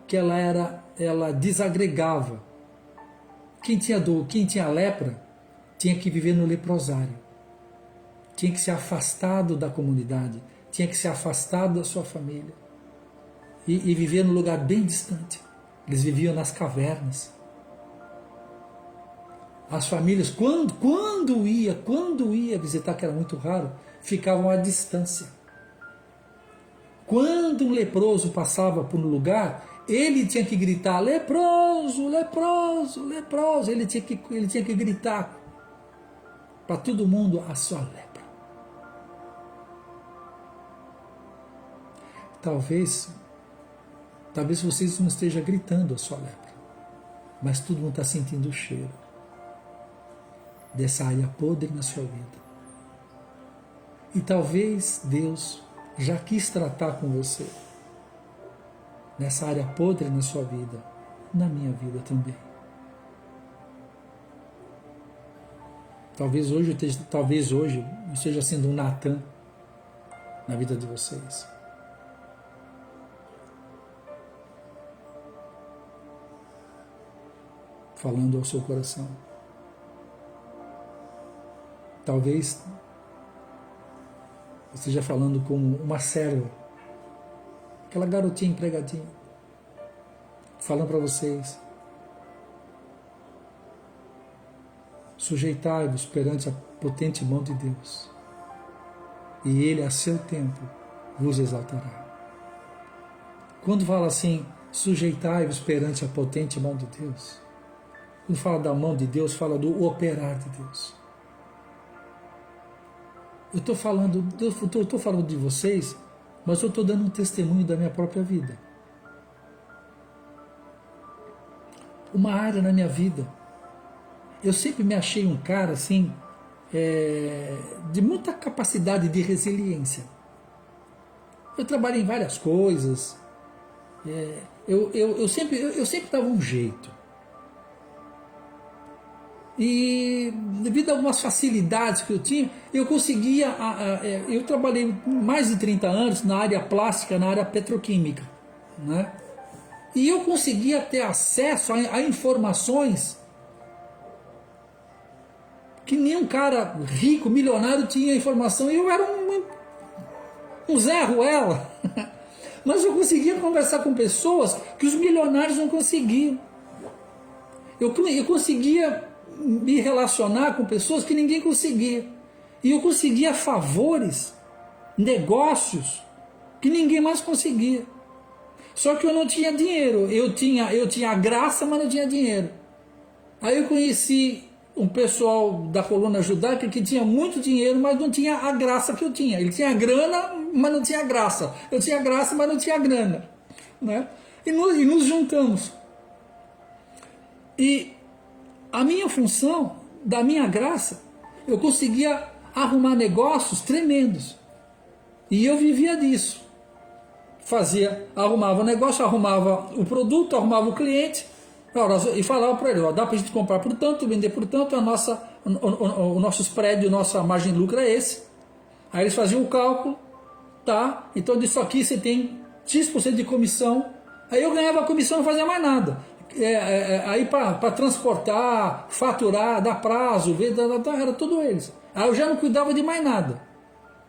que ela desagregava. Quem tinha lepra tinha que viver no leprosário, tinha que ser afastado da comunidade, tinha que ser afastado da sua família e viver num lugar bem distante. Eles viviam nas cavernas. As famílias, quando ia visitar, que era muito raro, ficavam à distância. Quando um leproso passava por um lugar, ele tinha que gritar, leproso, leproso, leproso. Ele tinha que gritar para todo mundo a sua lepra. Talvez vocês não estejam gritando a sua lepra, mas todo mundo está sentindo o cheiro dessa área podre na sua vida. E talvez Deus já quis tratar com você nessa área podre na sua vida, na minha vida também. Talvez hoje eu esteja sendo um Natan na vida de vocês. Falando ao seu coração. Talvez eu esteja falando como uma serva, aquela garotinha empregadinha, falando para vocês: sujeitai-vos perante a potente mão de Deus, e Ele a seu tempo vos exaltará. Quando fala assim, sujeitai-vos perante a potente mão de Deus, quando fala da mão de Deus, fala do operar de Deus. Eu estou falando de vocês, mas eu estou dando um testemunho da minha própria vida. Uma área na minha vida, eu sempre me achei um cara assim, de muita capacidade de resiliência. Eu trabalhei em várias coisas, eu sempre dava um jeito. E devido a algumas facilidades que eu tinha, eu conseguia, eu trabalhei mais de 30 anos na área plástica, na área petroquímica, né? E eu conseguia ter acesso a informações que nenhum cara rico, milionário tinha informação, e eu era um Zé Ruela. Mas eu conseguia conversar com pessoas que os milionários não conseguiam. Eu conseguia me relacionar com pessoas que ninguém conseguia. E eu conseguia favores, negócios, que ninguém mais conseguia. Só que eu não tinha dinheiro. Eu tinha a graça, mas não tinha dinheiro. Aí eu conheci um pessoal da coluna judaica que tinha muito dinheiro, mas não tinha a graça que eu tinha. Ele tinha grana, mas não tinha graça. Eu tinha graça, mas não tinha grana, né? E nos juntamos. E a minha função, da minha graça, eu conseguia arrumar negócios tremendos. E eu vivia disso. Arrumava o negócio, arrumava o produto, arrumava o cliente, e falava para ele: ó, dá para a gente comprar por tanto, vender por tanto, o nosso spread, a nossa margem de lucro é esse. Aí eles faziam o cálculo, tá? Então disso aqui você tem X% de comissão. Aí eu ganhava a comissão e não fazia mais nada. Aí para transportar, faturar, dar prazo, era tudo eles. Aí eu já não cuidava de mais nada.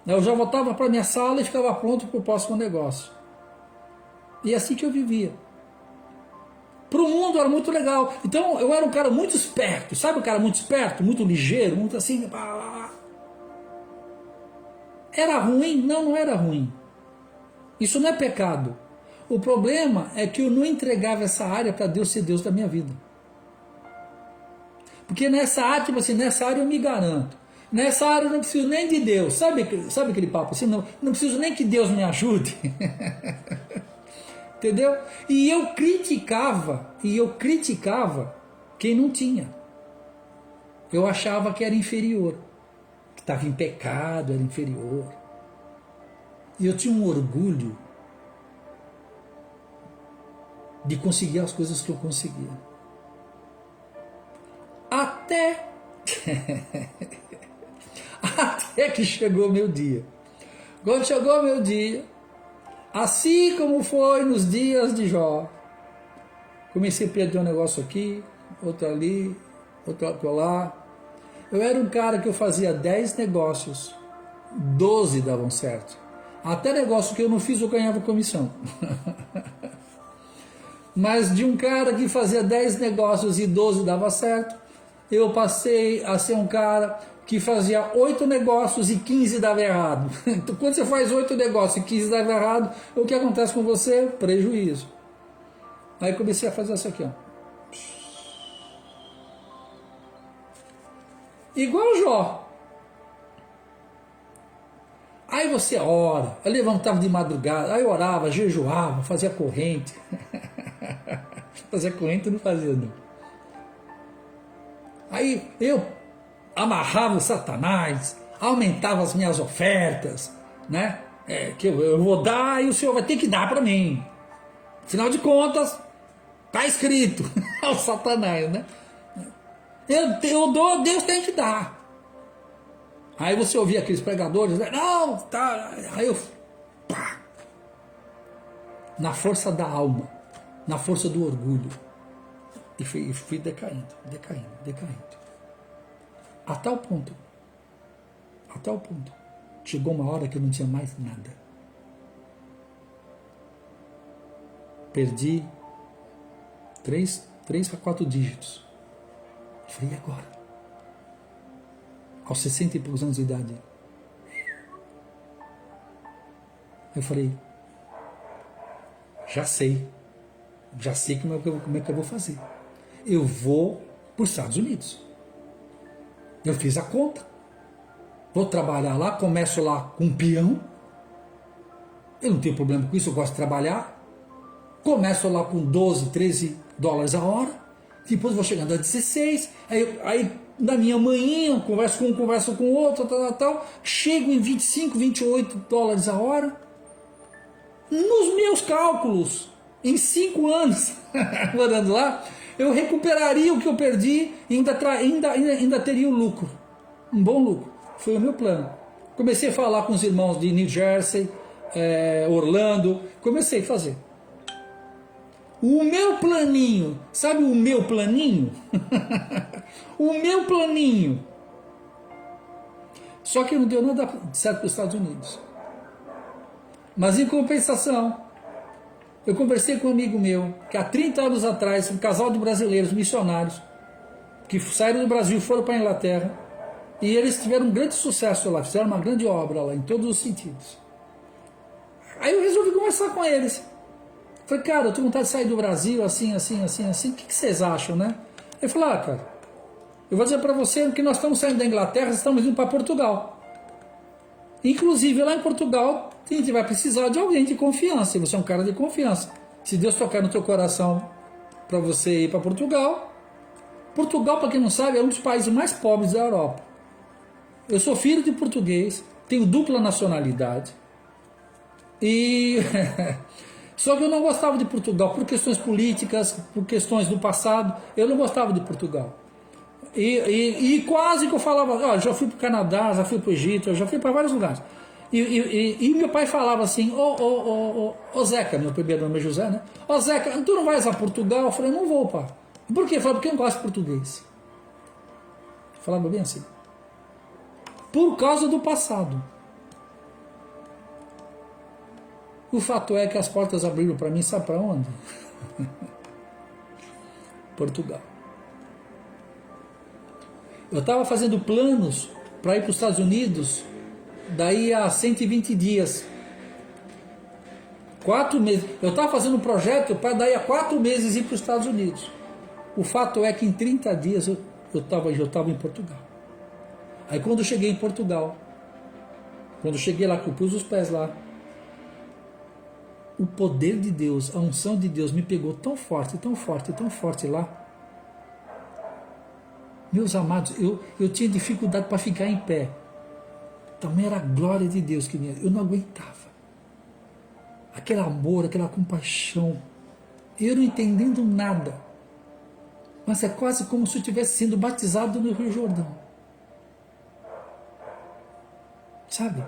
Aí eu já voltava para minha sala e ficava pronto para o próximo negócio. E é assim que eu vivia. Para o mundo era muito legal. Então eu era um cara muito esperto. Sabe um cara muito esperto, muito ligeiro, muito assim. Era ruim? Não, não era ruim. Isso não é pecado. O problema é que eu não entregava essa área para Deus ser Deus da minha vida. Porque nessa área, tipo assim, nessa área eu me garanto. Nessa área eu não preciso nem de Deus. Sabe aquele papo assim? Não preciso nem que Deus me ajude. Entendeu? E eu criticava quem não tinha. Eu achava que era inferior. Que estava em pecado, era inferior. E eu tinha um orgulho de conseguir as coisas que eu conseguia. Até que chegou o meu dia. Quando chegou o meu dia, assim como foi nos dias de Jó, comecei a perder um negócio aqui, outro ali, outro lá. Eu era um cara que eu fazia 10 negócios, 12 davam certo. Até negócio que eu não fiz eu ganhava comissão. Mas de um cara que fazia 10 negócios e 12 dava certo, eu passei a ser um cara que fazia 8 negócios e 15 dava errado. Então, quando você faz 8 negócios e 15 dava errado, o que acontece com você? Prejuízo. Aí comecei a fazer isso aqui, ó. Igual o Jó. Aí você ora, eu levantava de madrugada, aí orava, jejuava, fazia corrente. Fazia corrente não fazia não. Aí eu amarrava o Satanás, aumentava as minhas ofertas, né? Que eu vou dar e o senhor vai ter que dar para mim. Afinal de contas, tá escrito. É o Satanás, né? Eu dou, Deus tem que dar. Aí você ouvia aqueles pregadores, né? Não, tá. Aí eu, pá, na força da alma, na força do orgulho, e fui decaindo. A tal ponto, chegou uma hora que eu não tinha mais nada. Perdi 3 a 4 dígitos. Eu falei, e agora? Aos 60 e poucos anos de idade. Eu falei, já sei como é que eu vou fazer. Eu vou para os Estados Unidos. Eu fiz a conta. Vou trabalhar lá, começo lá com um peão. Eu não tenho problema com isso, eu gosto de trabalhar. Começo lá com 12, 13 dólares a hora. Depois vou chegando a 16. Aí na minha manhã, converso com um, converso com outro, tal. Chego em 25, 28 dólares a hora. Nos meus cálculos, em 5 anos, morando lá, eu recuperaria o que eu perdi e ainda teria o lucro. Um bom lucro. Foi o meu plano. Comecei a falar com os irmãos de New Jersey, Orlando. Comecei a fazer. O meu planinho, sabe o meu planinho? O meu planinho. Só que não deu nada certo para os Estados Unidos. Mas em compensação, eu conversei com um amigo meu, que há 30 anos atrás, um casal de brasileiros missionários, que saíram do Brasil e foram para a Inglaterra, e eles tiveram um grande sucesso lá, fizeram uma grande obra lá, em todos os sentidos. Aí eu resolvi conversar com eles. Falei, cara, eu tenho vontade de sair do Brasil, assim, o que vocês acham, né? Ele falou, cara, eu vou dizer para você que nós estamos saindo da Inglaterra, estamos indo para Portugal. Inclusive, lá em Portugal, a gente vai precisar de alguém de confiança, e você é um cara de confiança. Se Deus tocar no teu coração para você ir para Portugal, para quem não sabe, é um dos países mais pobres da Europa. Eu sou filho de português, tenho dupla nacionalidade, e... Só que eu não gostava de Portugal, por questões políticas, por questões do passado, eu não gostava de Portugal. E quase que eu falava, já fui para o Canadá, já fui para o Egito, já fui para vários lugares. E meu pai falava assim, ô Zeca, meu primeiro nome é José, né? Ô Zeca, tu não vais a Portugal? Eu falei, não vou, pá. Por quê? Eu falei, porque eu não gosto de português. Eu falava bem assim. Por causa do passado. O fato é que as portas abriram para mim, sabe para onde? Portugal. Eu estava fazendo planos para ir para os Estados Unidos, daí a 120 dias. 4 meses. Eu estava fazendo um projeto para daí a 4 meses ir para os Estados Unidos. O fato é que em 30 dias eu estava em Portugal. Aí quando eu cheguei em Portugal, quando eu cheguei lá, que eu pus os pés lá, o poder de Deus, a unção de Deus me pegou tão forte lá. Meus amados, eu tinha dificuldade para ficar em pé. Também era a glória de Deus que eu não aguentava. Aquele amor, aquela compaixão. Eu não entendendo nada. Mas é quase como se eu estivesse sendo batizado no Rio Jordão. Sabe?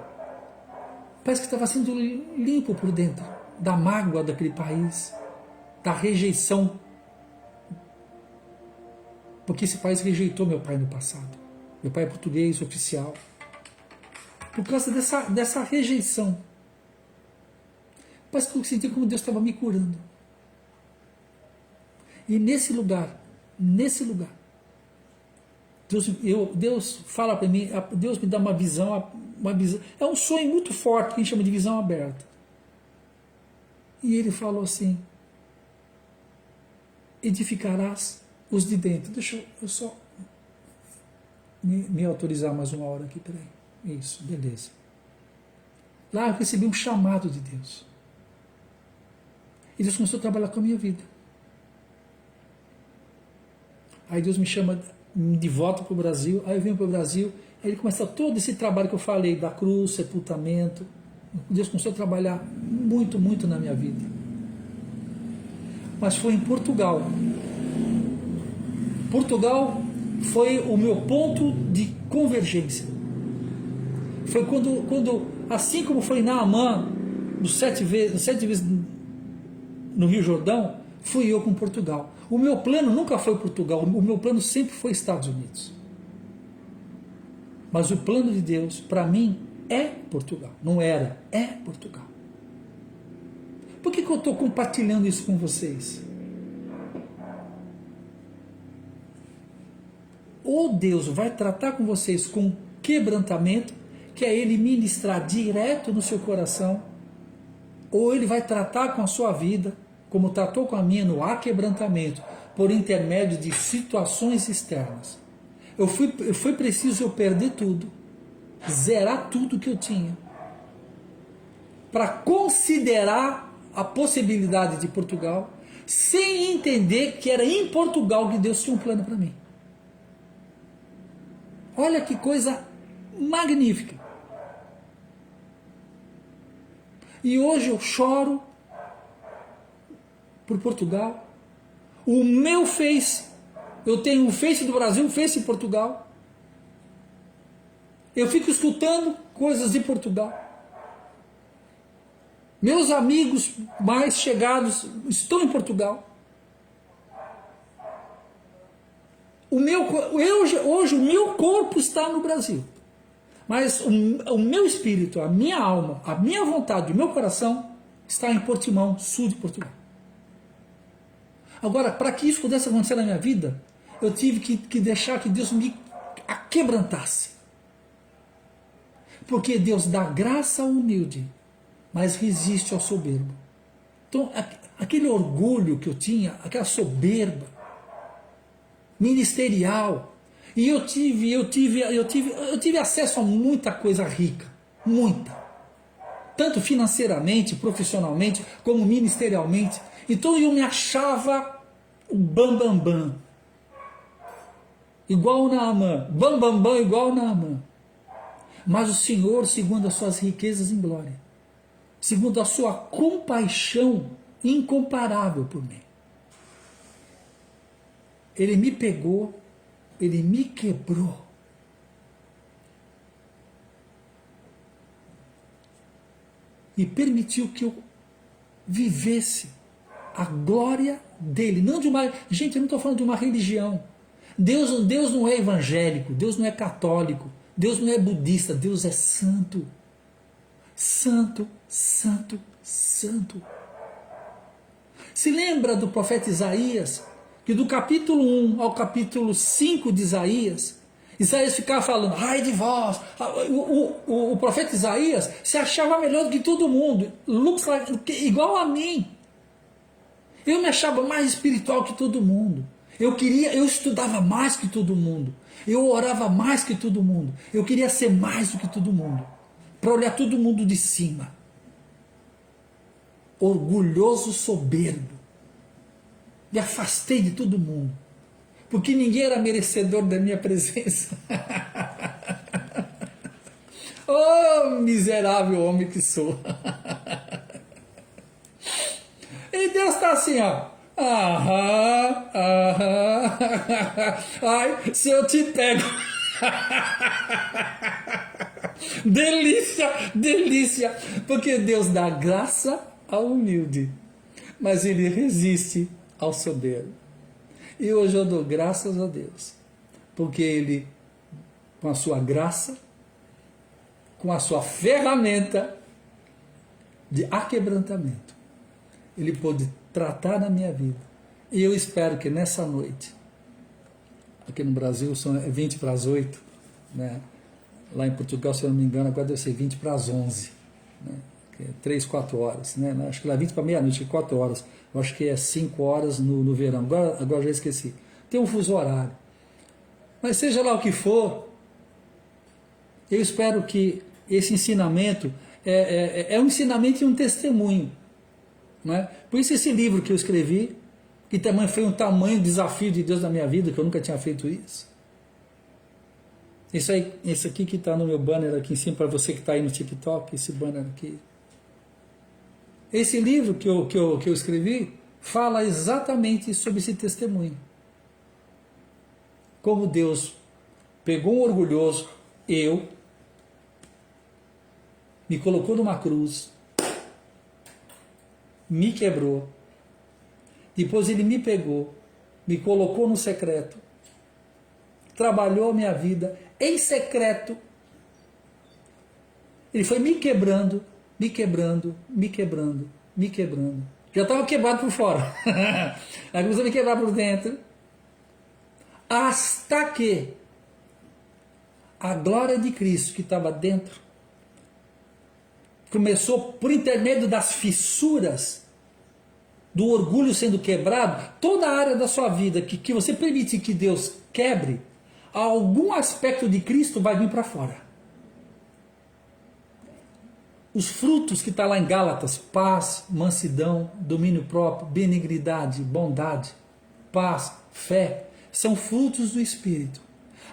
Parece que estava sendo limpo por dentro. Da mágoa daquele país, da rejeição, porque esse país rejeitou meu pai no passado. Meu pai é português oficial. Por causa dessa rejeição, parece que eu senti como Deus estava me curando. E nesse lugar, Deus fala para mim, Deus me dá uma visão, é um sonho muito forte que a gente chama de visão aberta. E ele falou assim, edificarás os de dentro. Deixa eu só me autorizar mais uma hora aqui, peraí. Isso, beleza. Lá eu recebi um chamado de Deus. E Deus começou a trabalhar com a minha vida. Aí Deus me chama de volta para o Brasil, aí eu venho para o Brasil Aí ele começa todo esse trabalho que eu falei, da cruz, sepultamento. Deus começou a trabalhar muito, muito na minha vida. Mas foi em Portugal. Portugal foi o meu ponto de convergência. Foi quando assim como foi Naamã, nos 7 vezes no Rio Jordão, fui eu com Portugal. O meu plano nunca foi Portugal, o meu plano sempre foi Estados Unidos. Mas o plano de Deus, para mim, é Portugal. Não era, é Portugal. Por que eu estou compartilhando isso com vocês? Ou Deus vai tratar com vocês com quebrantamento, que é Ele ministrar direto no seu coração, ou Ele vai tratar com a sua vida, como tratou com a minha, no aquebrantamento, por intermédio de situações externas. Foi preciso eu perder tudo, zerar tudo que eu tinha, para considerar a possibilidade de Portugal, sem entender que era em Portugal que Deus tinha um plano para mim. Olha que coisa magnífica. E hoje eu choro por Portugal. O meu Face, eu tenho o Face do Brasil, o Face de Portugal. Eu fico escutando coisas de Portugal. Meus amigos mais chegados estão em Portugal. Hoje o meu corpo está no Brasil, mas o meu espírito, a minha alma, a minha vontade, o meu coração está em Portimão, sul de Portugal. Agora, para que isso pudesse acontecer na minha vida, eu tive que deixar que Deus me aquebrantasse. Porque Deus dá graça ao humilde, mas resiste ao soberbo. Então, aquele orgulho que eu tinha, aquela soberba ministerial, e eu tive acesso a muita coisa rica, muita, tanto financeiramente, profissionalmente, como ministerialmente. Então eu me achava o bambambam, igual o Naamã, bambambam igual o Naamã. Mas o Senhor, segundo as suas riquezas em glória, segundo a sua compaixão incomparável por mim, Ele me pegou, Ele me quebrou. E permitiu que eu vivesse a glória dEle. Não de uma... Gente, eu não estou falando de uma religião. Deus não é evangélico, Deus não é católico, Deus não é budista, Deus é santo. Santo, santo, santo. Se lembra do profeta Isaías? Que do capítulo 1 ao capítulo 5 de Isaías ficava falando, ai de vós. O profeta Isaías se achava melhor do que todo mundo, igual a mim. Eu me achava mais espiritual que todo mundo. Eu estudava mais que todo mundo. Eu orava mais que todo mundo. Eu queria ser mais do que todo mundo, para olhar todo mundo de cima. Orgulhoso, soberbo. Me afastei de todo mundo, porque ninguém era merecedor da minha presença. Oh, miserável homem que sou. E Deus está assim, ó. Aham, aham. Ai, se eu te pego. Delícia, delícia. Porque Deus dá graça ao humilde, mas Ele resiste ao soberbo. E hoje eu dou graças a Deus, porque Ele, com a sua graça, com a sua ferramenta de aquebrantamento, Ele pôde tratar na minha vida. E eu espero que nessa noite, aqui no Brasil são 20 para as 8, né? Lá em Portugal, se eu não me engano, agora deve ser 20 para as 11, né? 3, 4 horas, né? Acho que lá 20 para meia-noite, 4 horas. Eu acho que é 5 horas no verão. Agora já esqueci. Tem um fuso horário. Mas seja lá o que for, eu espero que esse ensinamento é um ensinamento e um testemunho. Não é? Por isso esse livro que eu escrevi, que também foi um tamanho desafio de Deus na minha vida, que eu nunca tinha feito isso. Isso aí, esse aqui que está no meu banner aqui em cima, para você que está aí no TikTok, esse banner aqui. Esse livro que eu escrevi fala exatamente sobre esse testemunho. Como Deus pegou um orgulhoso, me colocou numa cruz, me quebrou, depois ele me pegou, me colocou no secreto, trabalhou a minha vida em secreto, ele foi me quebrando, me quebrando, me quebrando, me quebrando. Já estava quebrado por fora, aí começou a me quebrar por dentro, hasta que a glória de Cristo que estava dentro começou por intermédio das fissuras, do orgulho sendo quebrado, toda a área da sua vida que você permite que Deus quebre, algum aspecto de Cristo vai vir para fora. Os frutos que está lá em Gálatas, paz, mansidão, domínio próprio, benignidade, bondade, paz, fé, são frutos do Espírito.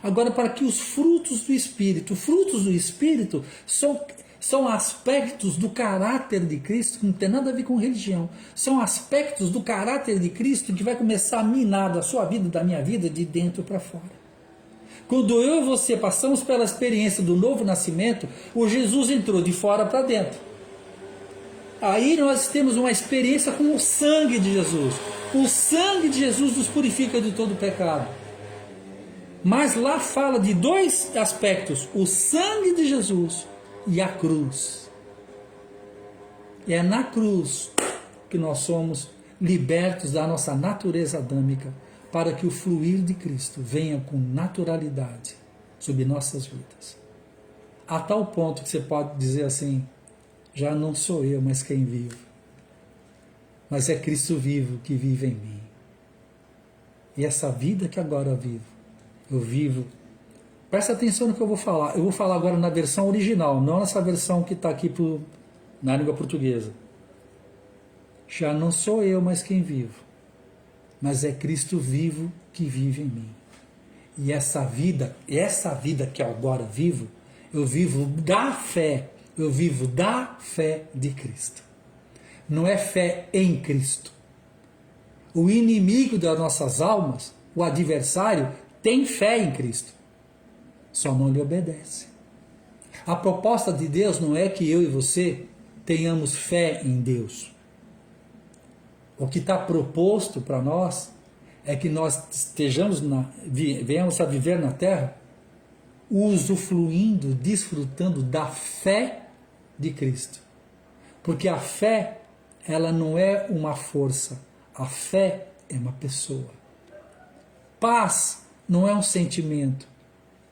Agora, para que os frutos do Espírito são aspectos do caráter de Cristo, que não tem nada a ver com religião, são aspectos do caráter de Cristo que vai começar a minar da sua vida, da minha vida, de dentro para fora. Quando eu e você passamos pela experiência do novo nascimento, o Jesus entrou de fora para dentro. Aí nós temos uma experiência com o sangue de Jesus. O sangue de Jesus nos purifica de todo pecado. Mas lá fala de dois aspectos, o sangue de Jesus e a cruz. E é na cruz que nós somos libertos da nossa natureza adâmica, para que o fluir de Cristo venha com naturalidade sobre nossas vidas. A tal ponto que você pode dizer assim, já não sou eu, mas quem vive. Mas é Cristo vivo que vive em mim. E essa vida que agora eu vivo. Presta atenção no que eu vou falar. Eu vou falar agora na versão original, não nessa versão que está aqui na língua portuguesa. Já não sou eu, mas quem vivo. Mas é Cristo vivo que vive em mim. E essa vida que eu agora vivo, eu vivo da fé. Eu vivo da fé de Cristo. Não é fé em Cristo. O inimigo das nossas almas, o adversário, tem fé em Cristo. Só não lhe obedece. A proposta de Deus não é que eu e você tenhamos fé em Deus. O que está proposto para nós é que nós venhamos a viver na terra usufruindo, desfrutando da fé de Cristo. Porque a fé, ela não é uma força, a fé é uma pessoa. Paz não é um sentimento,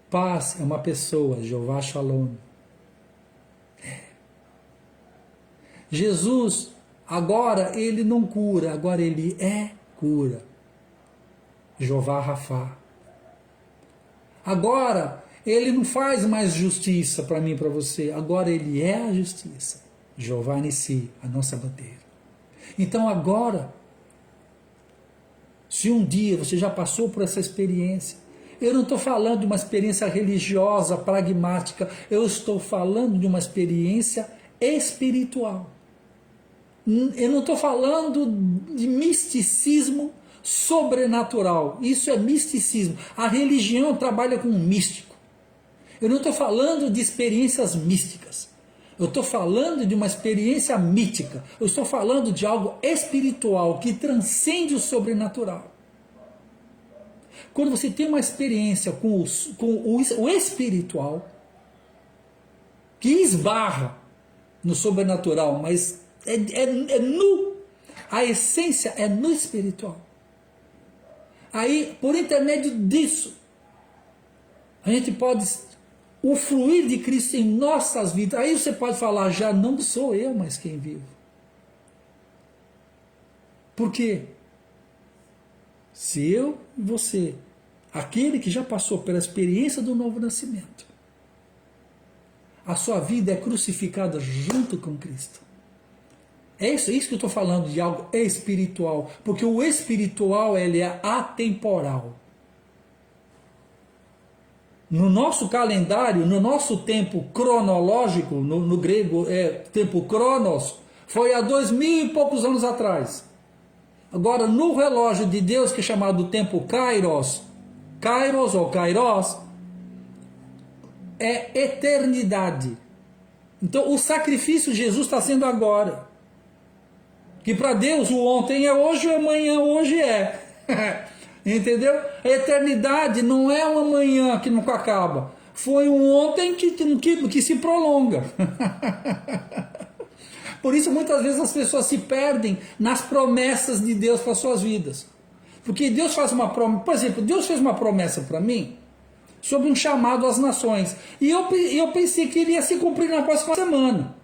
paz é uma pessoa, Jeová Shalom. Jesus, agora ele não cura, agora ele é cura. Jeová Rafá. Agora ele não faz mais justiça para mim e para você, agora ele é a justiça. Jeová Nissi, a nossa bandeira. Então agora, se um dia você já passou por essa experiência, eu não estou falando de uma experiência religiosa, pragmática, eu estou falando de uma experiência espiritual. Eu não estou falando de misticismo sobrenatural, isso é misticismo. A religião trabalha com o místico. Eu não estou falando de experiências místicas. Eu estou falando de uma experiência mítica. Eu estou falando de algo espiritual que transcende o sobrenatural. Quando você tem uma experiência com o espiritual, que esbarra no sobrenatural, mas é nu, a essência é no espiritual. Aí, por intermédio disso, a gente pode o fluir de Cristo em nossas vidas. Aí você pode falar, já não sou eu, mas quem vivo. Por quê? Se eu e você, aquele que já passou pela experiência do novo nascimento, a sua vida é crucificada junto com Cristo. É isso que eu estou falando de algo espiritual, porque o espiritual ele é atemporal. no nosso calendário, no nosso tempo cronológico, no grego é tempo cronos, foi há 2000 e poucos anos atrás. Agora, no relógio de Deus, que é chamado tempo kairos, kairos ou kairos, é eternidade. Então, o sacrifício de Jesus está sendo agora. Que para Deus o ontem é hoje, o amanhã hoje é. Entendeu? A eternidade não é um amanhã que nunca acaba. Foi um ontem que se prolonga. Por isso, muitas vezes as pessoas se perdem nas promessas de Deus para suas vidas. Porque Deus faz uma promessa. Por exemplo, Deus fez uma promessa para mim sobre um chamado às nações. E eu pensei que ele ia se cumprir na próxima semana.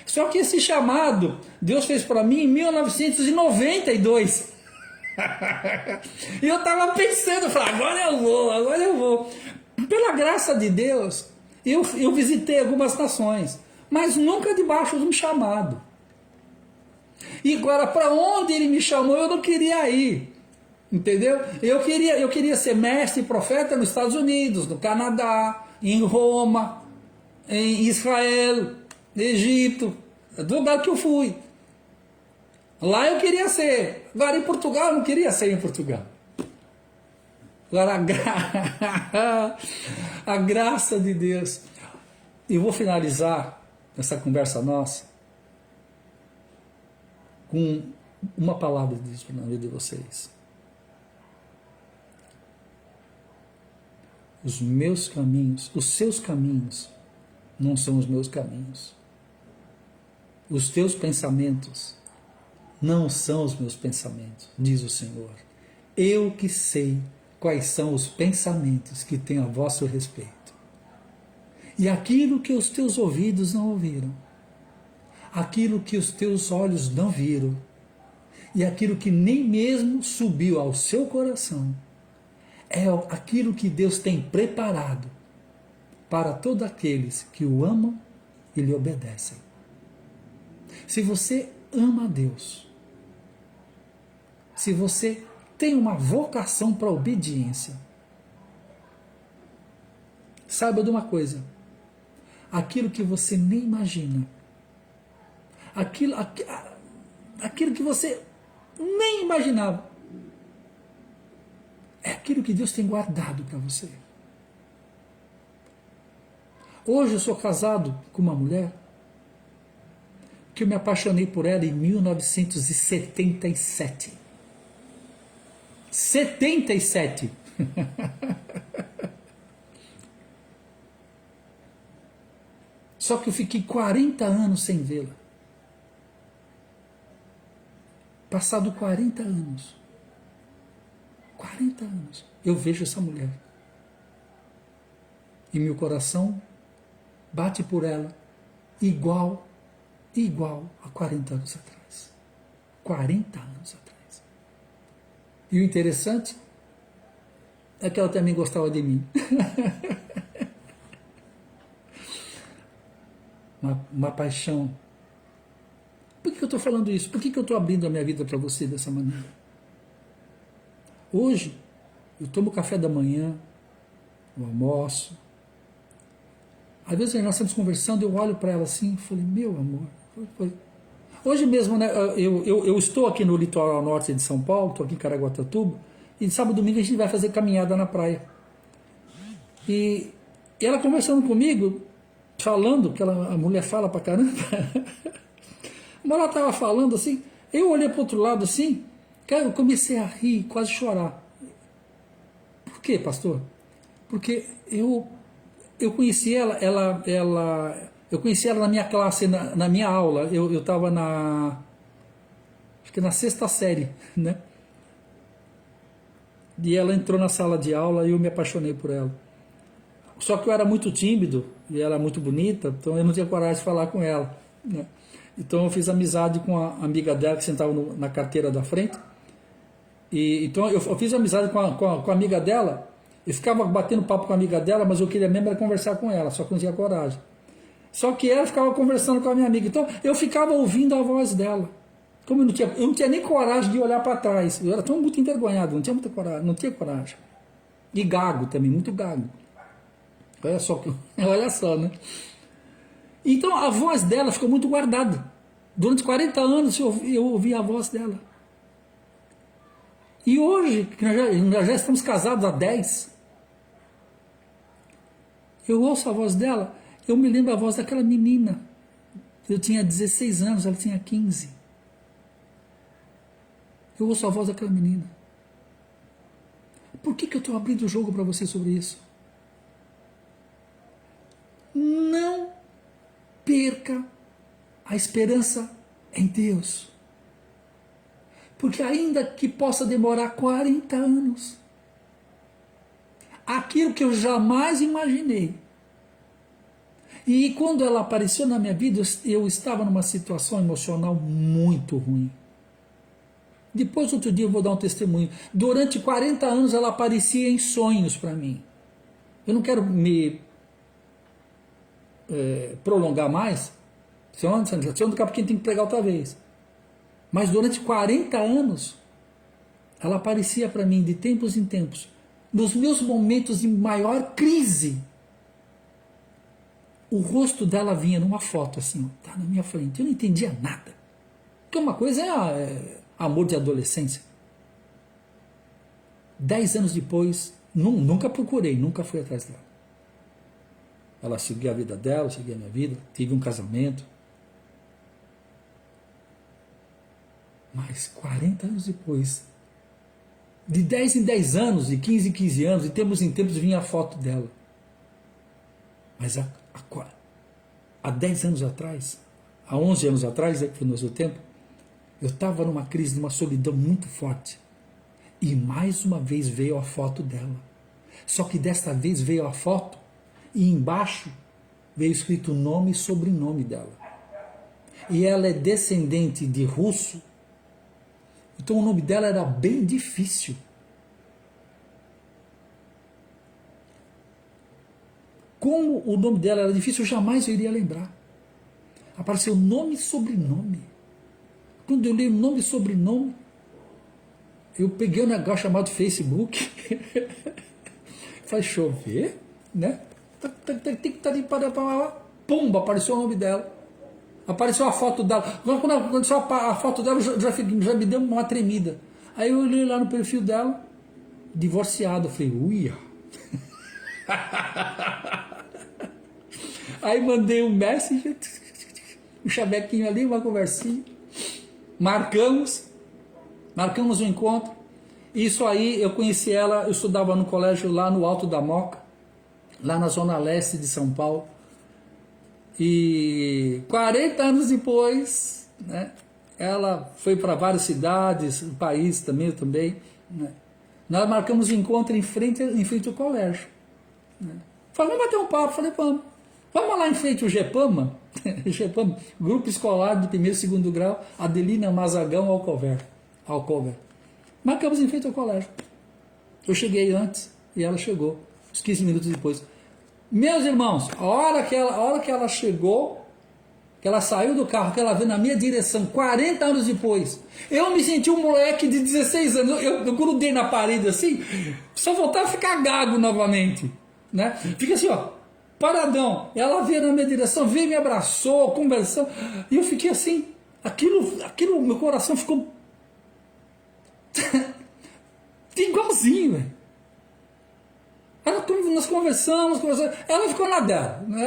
Só que esse chamado Deus fez para mim em 1992. E eu estava pensando, falei, agora eu vou. Pela graça de Deus, eu visitei algumas nações, mas nunca debaixo de um chamado. E agora, para onde ele me chamou, eu não queria ir. Entendeu? Eu queria ser mestre e profeta nos Estados Unidos, no Canadá, em Roma, em Israel, no Egito, do lugar que eu fui. Lá eu queria ser. Agora em Portugal eu não queria ser em Portugal. Agora a graça de Deus. E vou finalizar essa conversa nossa com uma palavra disso na vida de vocês. Os meus caminhos, os seus caminhos, não são os meus caminhos. Os teus pensamentos não são os meus pensamentos, diz o Senhor. Eu que sei quais são os pensamentos que tenho a vosso respeito. E aquilo que os teus ouvidos não ouviram, aquilo que os teus olhos não viram, e aquilo que nem mesmo subiu ao seu coração, é aquilo que Deus tem preparado para todos aqueles que o amam e lhe obedecem. Se você ama a Deus, se você tem uma vocação para a obediência, saiba de uma coisa, aquilo que você nem imagina, aquilo que você nem imaginava, é aquilo que Deus tem guardado para você. Hoje eu sou casado com uma mulher que eu me apaixonei por ela em 1977. 77! Só que eu fiquei 40 anos sem vê-la. Passado 40 anos, eu vejo essa mulher. E meu coração bate por ela igual a 40 anos atrás. 40 anos atrás. E o interessante é que ela também gostava de mim. uma paixão. Por que eu estou falando isso? Por que eu estou abrindo a minha vida para você dessa maneira? Hoje, eu tomo café da manhã, eu almoço. Às vezes nós estamos conversando, eu olho para ela assim e falei, meu amor. Hoje mesmo, né, eu estou aqui no litoral norte de São Paulo, estou aqui em Caraguatatuba, e de sábado e domingo a gente vai fazer caminhada na praia. E ela conversando comigo, falando, que a mulher fala pra caramba, mas ela estava falando assim, eu olhei para o outro lado assim, cara, eu comecei a rir, quase chorar. Por quê, pastor? Porque eu conheci ela, eu conheci ela na minha classe, na minha aula, eu estava acho que na 6ª série, né? E ela entrou na sala de aula e eu me apaixonei por ela. Só que eu era muito tímido e ela era muito bonita, então eu não tinha coragem de falar com ela, né? Então eu fiz amizade com a amiga dela que sentava na carteira da frente. Então eu fiz amizade com a amiga dela. Eu ficava batendo papo com a amiga dela, mas eu queria mesmo era conversar com ela, só que não tinha coragem. Só que ela ficava conversando com a minha amiga. Então eu ficava ouvindo a voz dela. Como eu não tinha nem coragem de olhar para trás. Eu era tão muito envergonhado, não tinha muita coragem, não tinha coragem. E gago também, muito gago. Olha só, né? Então a voz dela ficou muito guardada. Durante 40 anos eu ouvi a voz dela. E hoje, que nós já estamos casados há 10, eu ouço a voz dela, eu me lembro a voz daquela menina. Eu tinha 16 anos, ela tinha 15. Eu ouço a voz daquela menina. Por que eu estou abrindo o jogo para você sobre isso? Não perca a esperança em Deus. Porque ainda que possa demorar 40 anos, aquilo que eu jamais imaginei. E quando ela apareceu na minha vida, eu estava numa situação emocional muito ruim. Depois, outro dia, eu vou dar um testemunho. Durante 40 anos, ela aparecia em sonhos para mim. Eu não quero me prolongar mais, senão daqui a pouquinho tem que pregar outra vez. Mas durante 40 anos, ela aparecia para mim de tempos em tempos, nos meus momentos de maior crise. O rosto dela vinha numa foto assim, tá na minha frente. Eu não entendia nada. Porque uma coisa é amor de adolescência. 10 anos depois, nunca procurei, nunca fui atrás dela. Ela seguia a vida dela, eu seguia a minha vida, tive um casamento. Mas 40 anos depois, de 10 em 10 anos, de 15 em 15 anos, de tempos em tempos vinha a foto dela. Mas há 10 anos atrás, há 11 anos atrás, que foi no nosso tempo, eu estava numa crise, numa solidão muito forte. E mais uma vez veio a foto dela. Só que desta vez veio a foto e embaixo veio escrito o nome e sobrenome dela. E ela é descendente de russo. Então o nome dela era bem difícil. Como o nome dela era difícil, eu jamais iria lembrar. Apareceu nome e sobrenome. Quando eu li o nome e sobrenome, eu peguei um negócio chamado Facebook. Falei, deixa eu ver, né? Pumba, apareceu o nome dela. Apareceu a foto dela. Quando apareceu a foto dela, já me deu uma tremida. Aí eu olhei lá no perfil dela, divorciado. Eu falei, uia. Aí mandei um message, um chavequinho ali, uma conversinha. Marcamos um encontro. Isso aí, eu conheci ela, eu estudava no colégio lá no Alto da Moca, lá na zona leste de São Paulo. E 40 anos depois, né, ela foi para várias cidades, o país também. Né. Nós marcamos um encontro em frente ao colégio. Né. Falei, vamos bater um papo. Falei, vamos lá em frente ao GEPAMA, GEPAMA, Grupo Escolar de 1º e 2º Grau, Adelina Mazagão Alcover. Marcamos em frente ao colégio. Eu cheguei antes e ela chegou, uns 15 minutos depois. Meus irmãos, a hora que ela chegou, que ela saiu do carro, que ela veio na minha direção, 40 anos depois, eu me senti um moleque de 16 anos, eu grudei na parede assim, só voltava a ficar gago novamente, né? Fica assim, ó, paradão. Ela veio na minha direção, veio, me abraçou, conversou, e eu fiquei assim, aquilo meu coração ficou igualzinho, velho. Nós conversamos, ela ficou na dela, mas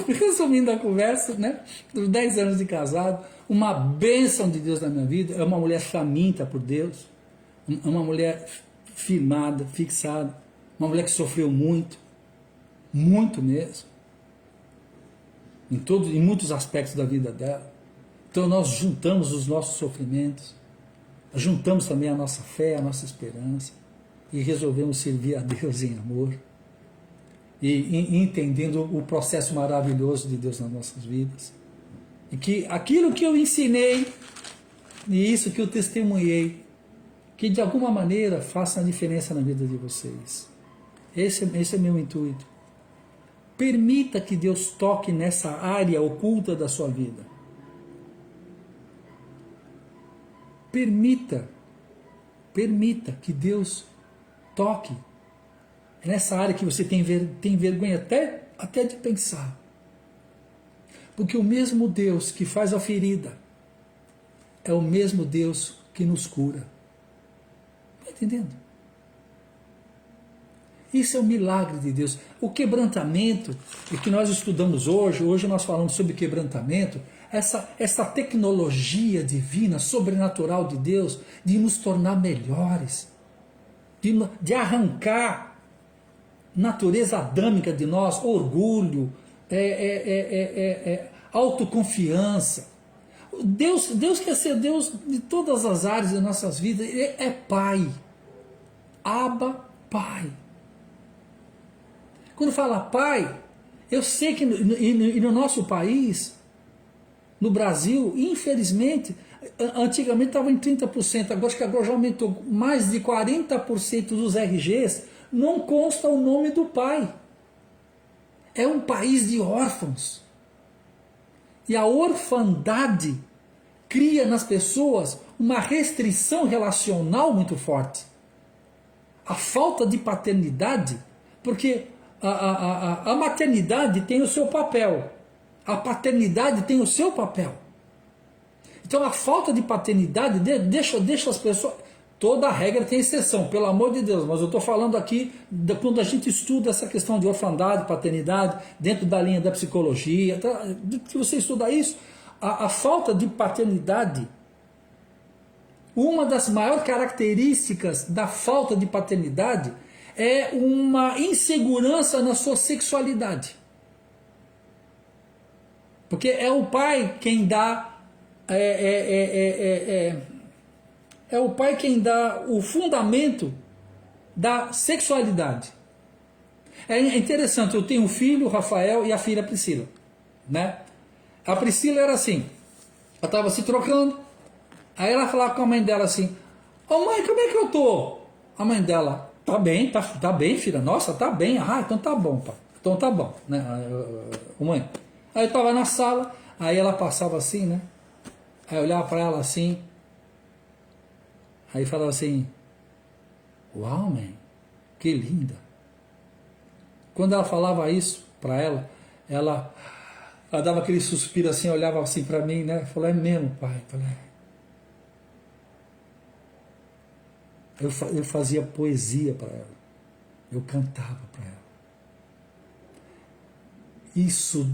resumindo a conversa, né, dos 10 anos de casado, uma bênção de Deus na minha vida, é uma mulher faminta por Deus, uma mulher firmada, fixada, uma mulher que sofreu muito mesmo, em muitos aspectos da vida dela. Então nós juntamos os nossos sofrimentos, juntamos também a nossa fé, a nossa esperança, e resolvemos servir a Deus em amor, e entendendo o processo maravilhoso de Deus nas nossas vidas. E que aquilo que eu ensinei, e isso que eu testemunhei, que de alguma maneira faça a diferença na vida de vocês. Esse é meu intuito. Permita que Deus toque nessa área oculta da sua vida. Permita que Deus toque É nessa área que você tem vergonha até de pensar. Porque o mesmo Deus que faz a ferida é o mesmo Deus que nos cura. Está entendendo? Isso é um milagre de Deus. O quebrantamento, o que nós estudamos hoje nós falamos sobre quebrantamento, essa tecnologia divina, sobrenatural de Deus, de nos tornar melhores, de arrancar natureza adâmica de nós, orgulho, autoconfiança. Deus quer ser Deus de todas as áreas de nossas vidas. Ele é Pai. Abba, Pai. Quando fala Pai, eu sei que no nosso país, no Brasil, infelizmente, antigamente estava em 30%, acho que agora já aumentou, mais de 40% dos RGs, não consta o nome do pai. É um país de órfãos. E a orfandade cria nas pessoas uma restrição relacional muito forte. A falta de paternidade, porque a maternidade tem o seu papel, a paternidade tem o seu papel. Então a falta de paternidade deixa as pessoas... Toda regra tem exceção, pelo amor de Deus, mas eu estou falando aqui quando a gente estuda essa questão de orfandade, paternidade, dentro da linha da psicologia, que você estuda isso, a falta de paternidade, uma das maiores características da falta de paternidade é uma insegurança na sua sexualidade. Porque é o pai quem dá... É o pai quem dá o fundamento da sexualidade. É interessante, eu tenho um filho, o Rafael, e a filha Priscila. Né? A Priscila era assim, ela estava se trocando, aí ela falava com a mãe dela assim, ô mãe, como é que eu tô? A mãe dela, tá bem filha, nossa, tá bem, então tá bom, pai. Então tá bom, né? Mãe. Aí eu estava na sala, aí ela passava assim, né? Aí eu olhava para ela assim, aí falava assim, uau, mãe, que linda. Quando ela falava isso para ela dava aquele suspiro assim, olhava assim para mim, né? Falou, é mesmo, pai. Eu fazia poesia para ela, eu cantava para ela. Isso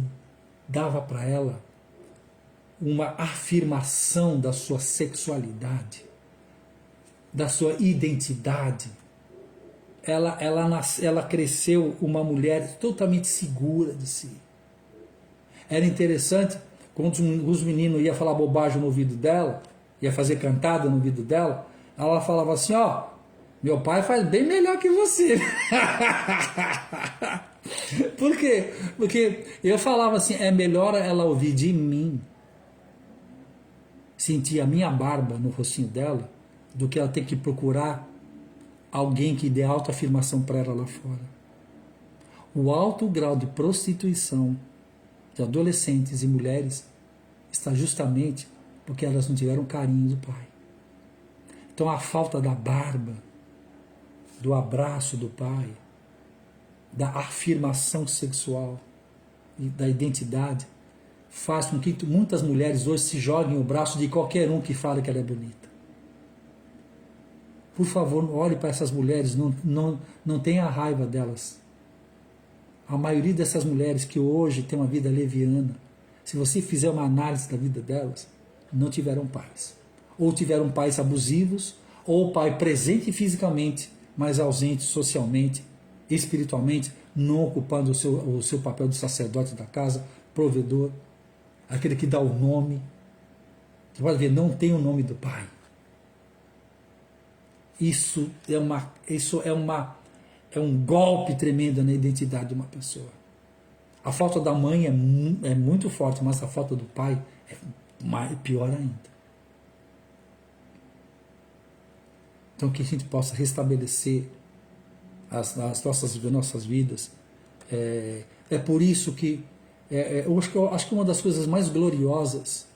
dava para ela uma afirmação da sua sexualidade, da sua identidade. Ela cresceu uma mulher totalmente segura de si. Era interessante, quando os meninos iam falar bobagem no ouvido dela, ia fazer cantada no ouvido dela, ela falava assim, ó, meu pai faz bem melhor que você. Por quê? Porque eu falava assim, é melhor ela ouvir de mim, sentir a minha barba no rostinho dela, do que ela ter que procurar alguém que dê autoafirmação para ela lá fora. O alto grau de prostituição de adolescentes e mulheres está justamente porque elas não tiveram carinho do pai. Então a falta da barba, do abraço do pai, da afirmação sexual e da identidade faz com que muitas mulheres hoje se joguem o braço de qualquer um que fale que ela é bonita. Por favor, olhe para essas mulheres, não tenha raiva delas. A maioria dessas mulheres que hoje tem uma vida leviana, se você fizer uma análise da vida delas, não tiveram pais. Ou tiveram pais abusivos, ou pai presente fisicamente, mas ausente socialmente, espiritualmente, não ocupando o seu papel de sacerdote da casa, provedor, aquele que dá o nome. Você pode ver, não tem o nome do pai. Isso é um golpe tremendo na identidade de uma pessoa. A falta da mãe é muito forte, mas a falta do pai é pior ainda. Então que a gente possa restabelecer as nossas vidas. É por isso que eu acho que uma das coisas mais gloriosas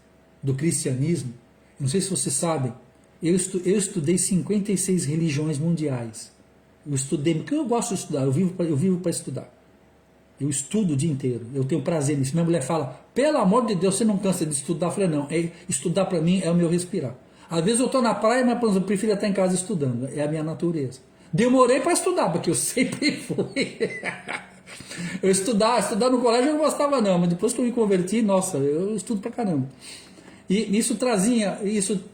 do cristianismo, não sei se vocês sabem, eu estudei 56 religiões mundiais. Eu estudei, porque eu gosto de estudar, eu vivo para estudar. Eu estudo o dia inteiro, eu tenho prazer nisso. Minha mulher fala, pelo amor de Deus, você não cansa de estudar? Eu falei, não, estudar para mim é o meu respirar. Às vezes eu estou na praia, mas eu prefiro estar em casa estudando, é a minha natureza. Demorei para estudar, porque eu sempre fui. Eu estudar no colégio eu não gostava não, mas depois que eu me converti, nossa, eu estudo pra caramba. E isso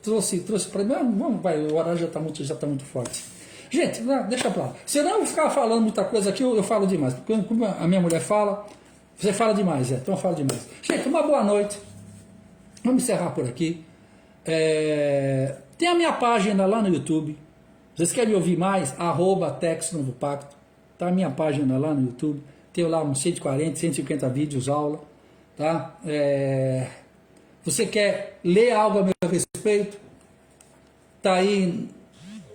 trouxe para mim, vamos, vai, o horário já tá muito forte. Gente, deixa pra lá. Se eu não ficar falando muita coisa aqui, eu falo demais. Porque como a minha mulher fala, você fala demais, então eu falo demais. Gente, uma boa noite. Vamos encerrar por aqui. Tem a minha página lá no YouTube. Vocês querem ouvir mais? @Tex Novo Pacto. Tá a minha página lá no YouTube. Tenho lá uns 140, 150 vídeos, aula. Tá? Você quer ler algo a meu respeito? Tá aí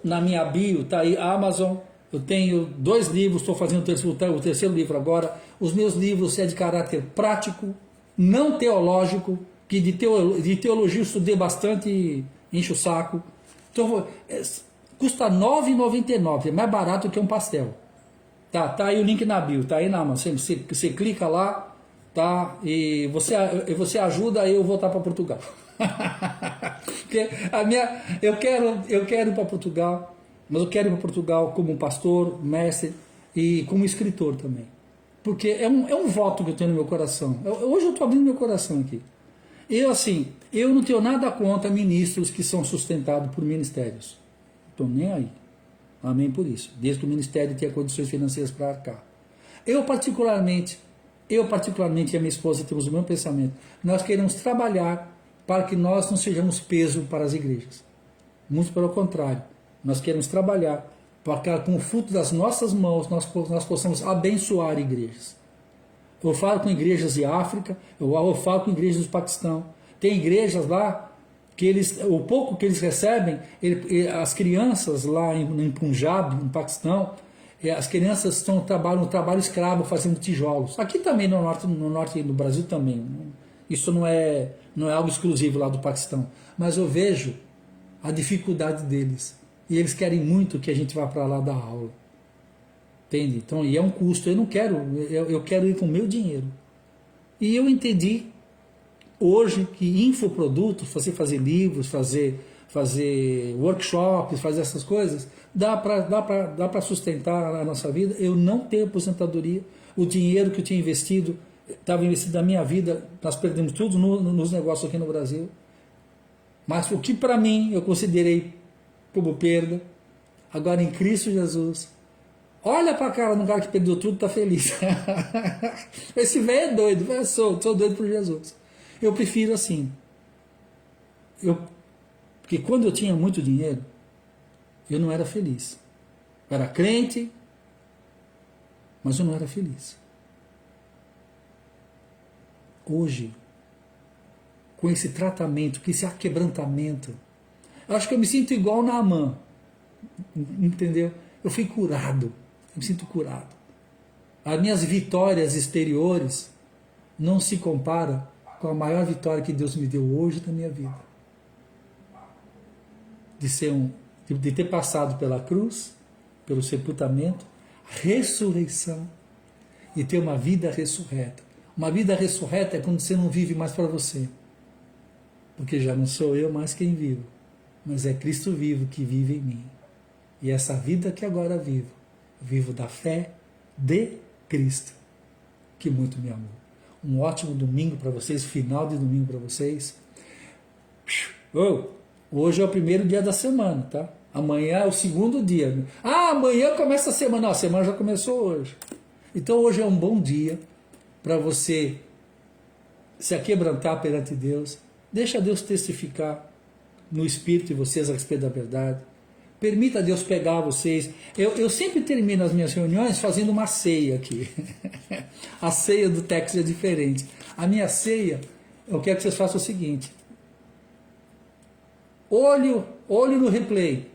na minha bio, tá aí a Amazon. Eu tenho 2 livros, estou fazendo o terceiro livro agora. Os meus livros é de caráter prático, não teológico, que de teologia eu estudei bastante e encho o saco. Então, custa R$ 9,99, é mais barato que um pastel. Tá aí o link na bio, tá aí na Amazon. Você clica lá, tá? E você ajuda eu voltar para Portugal. Porque eu quero ir para Portugal, mas eu quero ir para Portugal como pastor, mestre e como escritor também. Porque é um voto que eu tenho no meu coração. Hoje eu estou abrindo meu coração aqui. Eu não tenho nada contra ministros que são sustentados por ministérios. Estou nem aí. Amém por isso. Desde que o ministério tenha condições financeiras para arcar. Eu particularmente e a minha esposa temos o mesmo pensamento. Nós queremos trabalhar para que nós não sejamos peso para as igrejas. Muito pelo contrário. Nós queremos trabalhar para que com o fruto das nossas mãos nós possamos abençoar igrejas. Eu falo com igrejas de África, eu falo com igrejas do Paquistão. Tem igrejas lá que o pouco que eles recebem, as crianças lá em Punjab, no Paquistão, as crianças trabalham no trabalho escravo fazendo tijolos. Aqui também no norte do Brasil também. Isso não é algo exclusivo lá do Paquistão. Mas eu vejo a dificuldade deles. E eles querem muito que a gente vá para lá dar aula. Entende? Então, e é um custo. Eu não quero, eu quero ir com o meu dinheiro. E eu entendi hoje que infoprodutos, você fazer livros, fazer workshops, fazer essas coisas, dá para sustentar a nossa vida. Eu não tenho aposentadoria. O dinheiro que eu tinha investido, estava investido na minha vida, nós perdemos tudo nos negócios aqui no Brasil. Mas o que para mim eu considerei como perda, agora em Cristo Jesus, olha para a cara de um cara que perdeu tudo e está feliz. Esse velho é doido, eu sou doido por Jesus. Eu prefiro assim. Porque quando eu tinha muito dinheiro, eu não era feliz. Eu era crente, mas eu não era feliz. Hoje, com esse tratamento, com esse aquebrantamento, eu acho que eu me sinto igual Naamã. Entendeu? Eu fui curado. Eu me sinto curado. As minhas vitórias exteriores não se comparam com a maior vitória que Deus me deu hoje na minha vida. De ter passado pela cruz, pelo sepultamento, ressurreição e ter uma vida ressurreta. Uma vida ressurreta é quando você não vive mais para você. Porque já não sou eu mais quem vivo, mas é Cristo vivo que vive em mim. E essa vida que agora vivo da fé de Cristo, que muito me amou. Um ótimo domingo para vocês, final de domingo para vocês. Hoje é o primeiro dia da semana, tá? Amanhã é o segundo dia. Amanhã começa a semana. Não, a semana já começou hoje. Então hoje é um bom dia para você se aquebrantar perante Deus. Deixa Deus testificar no Espírito de vocês a respeito da verdade. Permita Deus pegar vocês. Eu sempre termino as minhas reuniões fazendo uma ceia aqui. A ceia do Tex é diferente. A minha ceia, eu quero que vocês façam o seguinte. Olho no replay.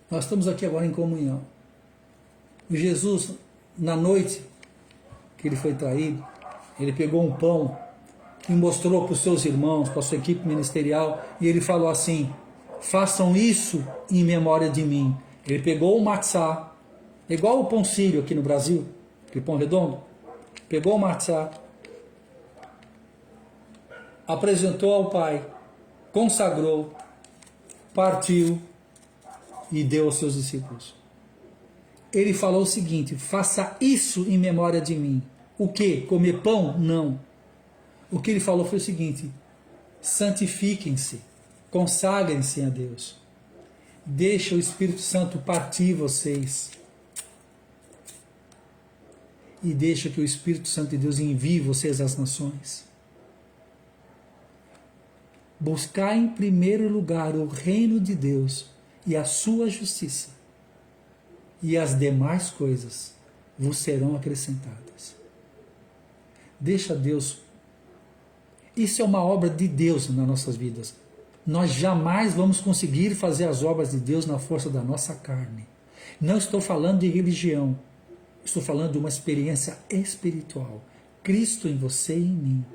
Nós estamos aqui agora em comunhão. Jesus, na noite que ele foi traído, ele pegou um pão e mostrou para os seus irmãos, para a sua equipe ministerial, e ele falou assim: Façam isso em memória de mim. Ele pegou o matzá, igual o pão sírio aqui no Brasil, aquele pão redondo, pegou o matzá, apresentou ao Pai, consagrou, partiu e deu aos seus discípulos. Ele falou o seguinte: faça isso em memória de mim. O que? Comer pão? Não. O que ele falou foi o seguinte: santifiquem-se, consagrem-se a Deus. Deixa o Espírito Santo partir vocês. E deixa que o Espírito Santo de Deus envie vocês às nações. Buscar em primeiro lugar o reino de Deus e a sua justiça, e as demais coisas vos serão acrescentadas. Deixa Deus. Isso é uma obra de Deus nas nossas vidas. Nós jamais vamos conseguir fazer as obras de Deus na força da nossa carne. Não estou falando de religião. Estou falando de uma experiência espiritual. Cristo em você e em mim.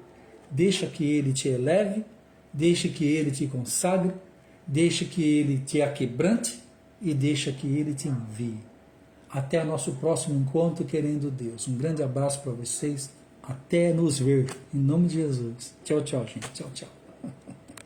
Deixa que Ele te eleve, deixa que Ele te consagre, deixa que Ele te aquebrante e deixa que Ele te envie. Até o nosso próximo encontro, querendo Deus. Um grande abraço para vocês. Até nos ver. Em nome de Jesus. Tchau, tchau, gente. Tchau, tchau.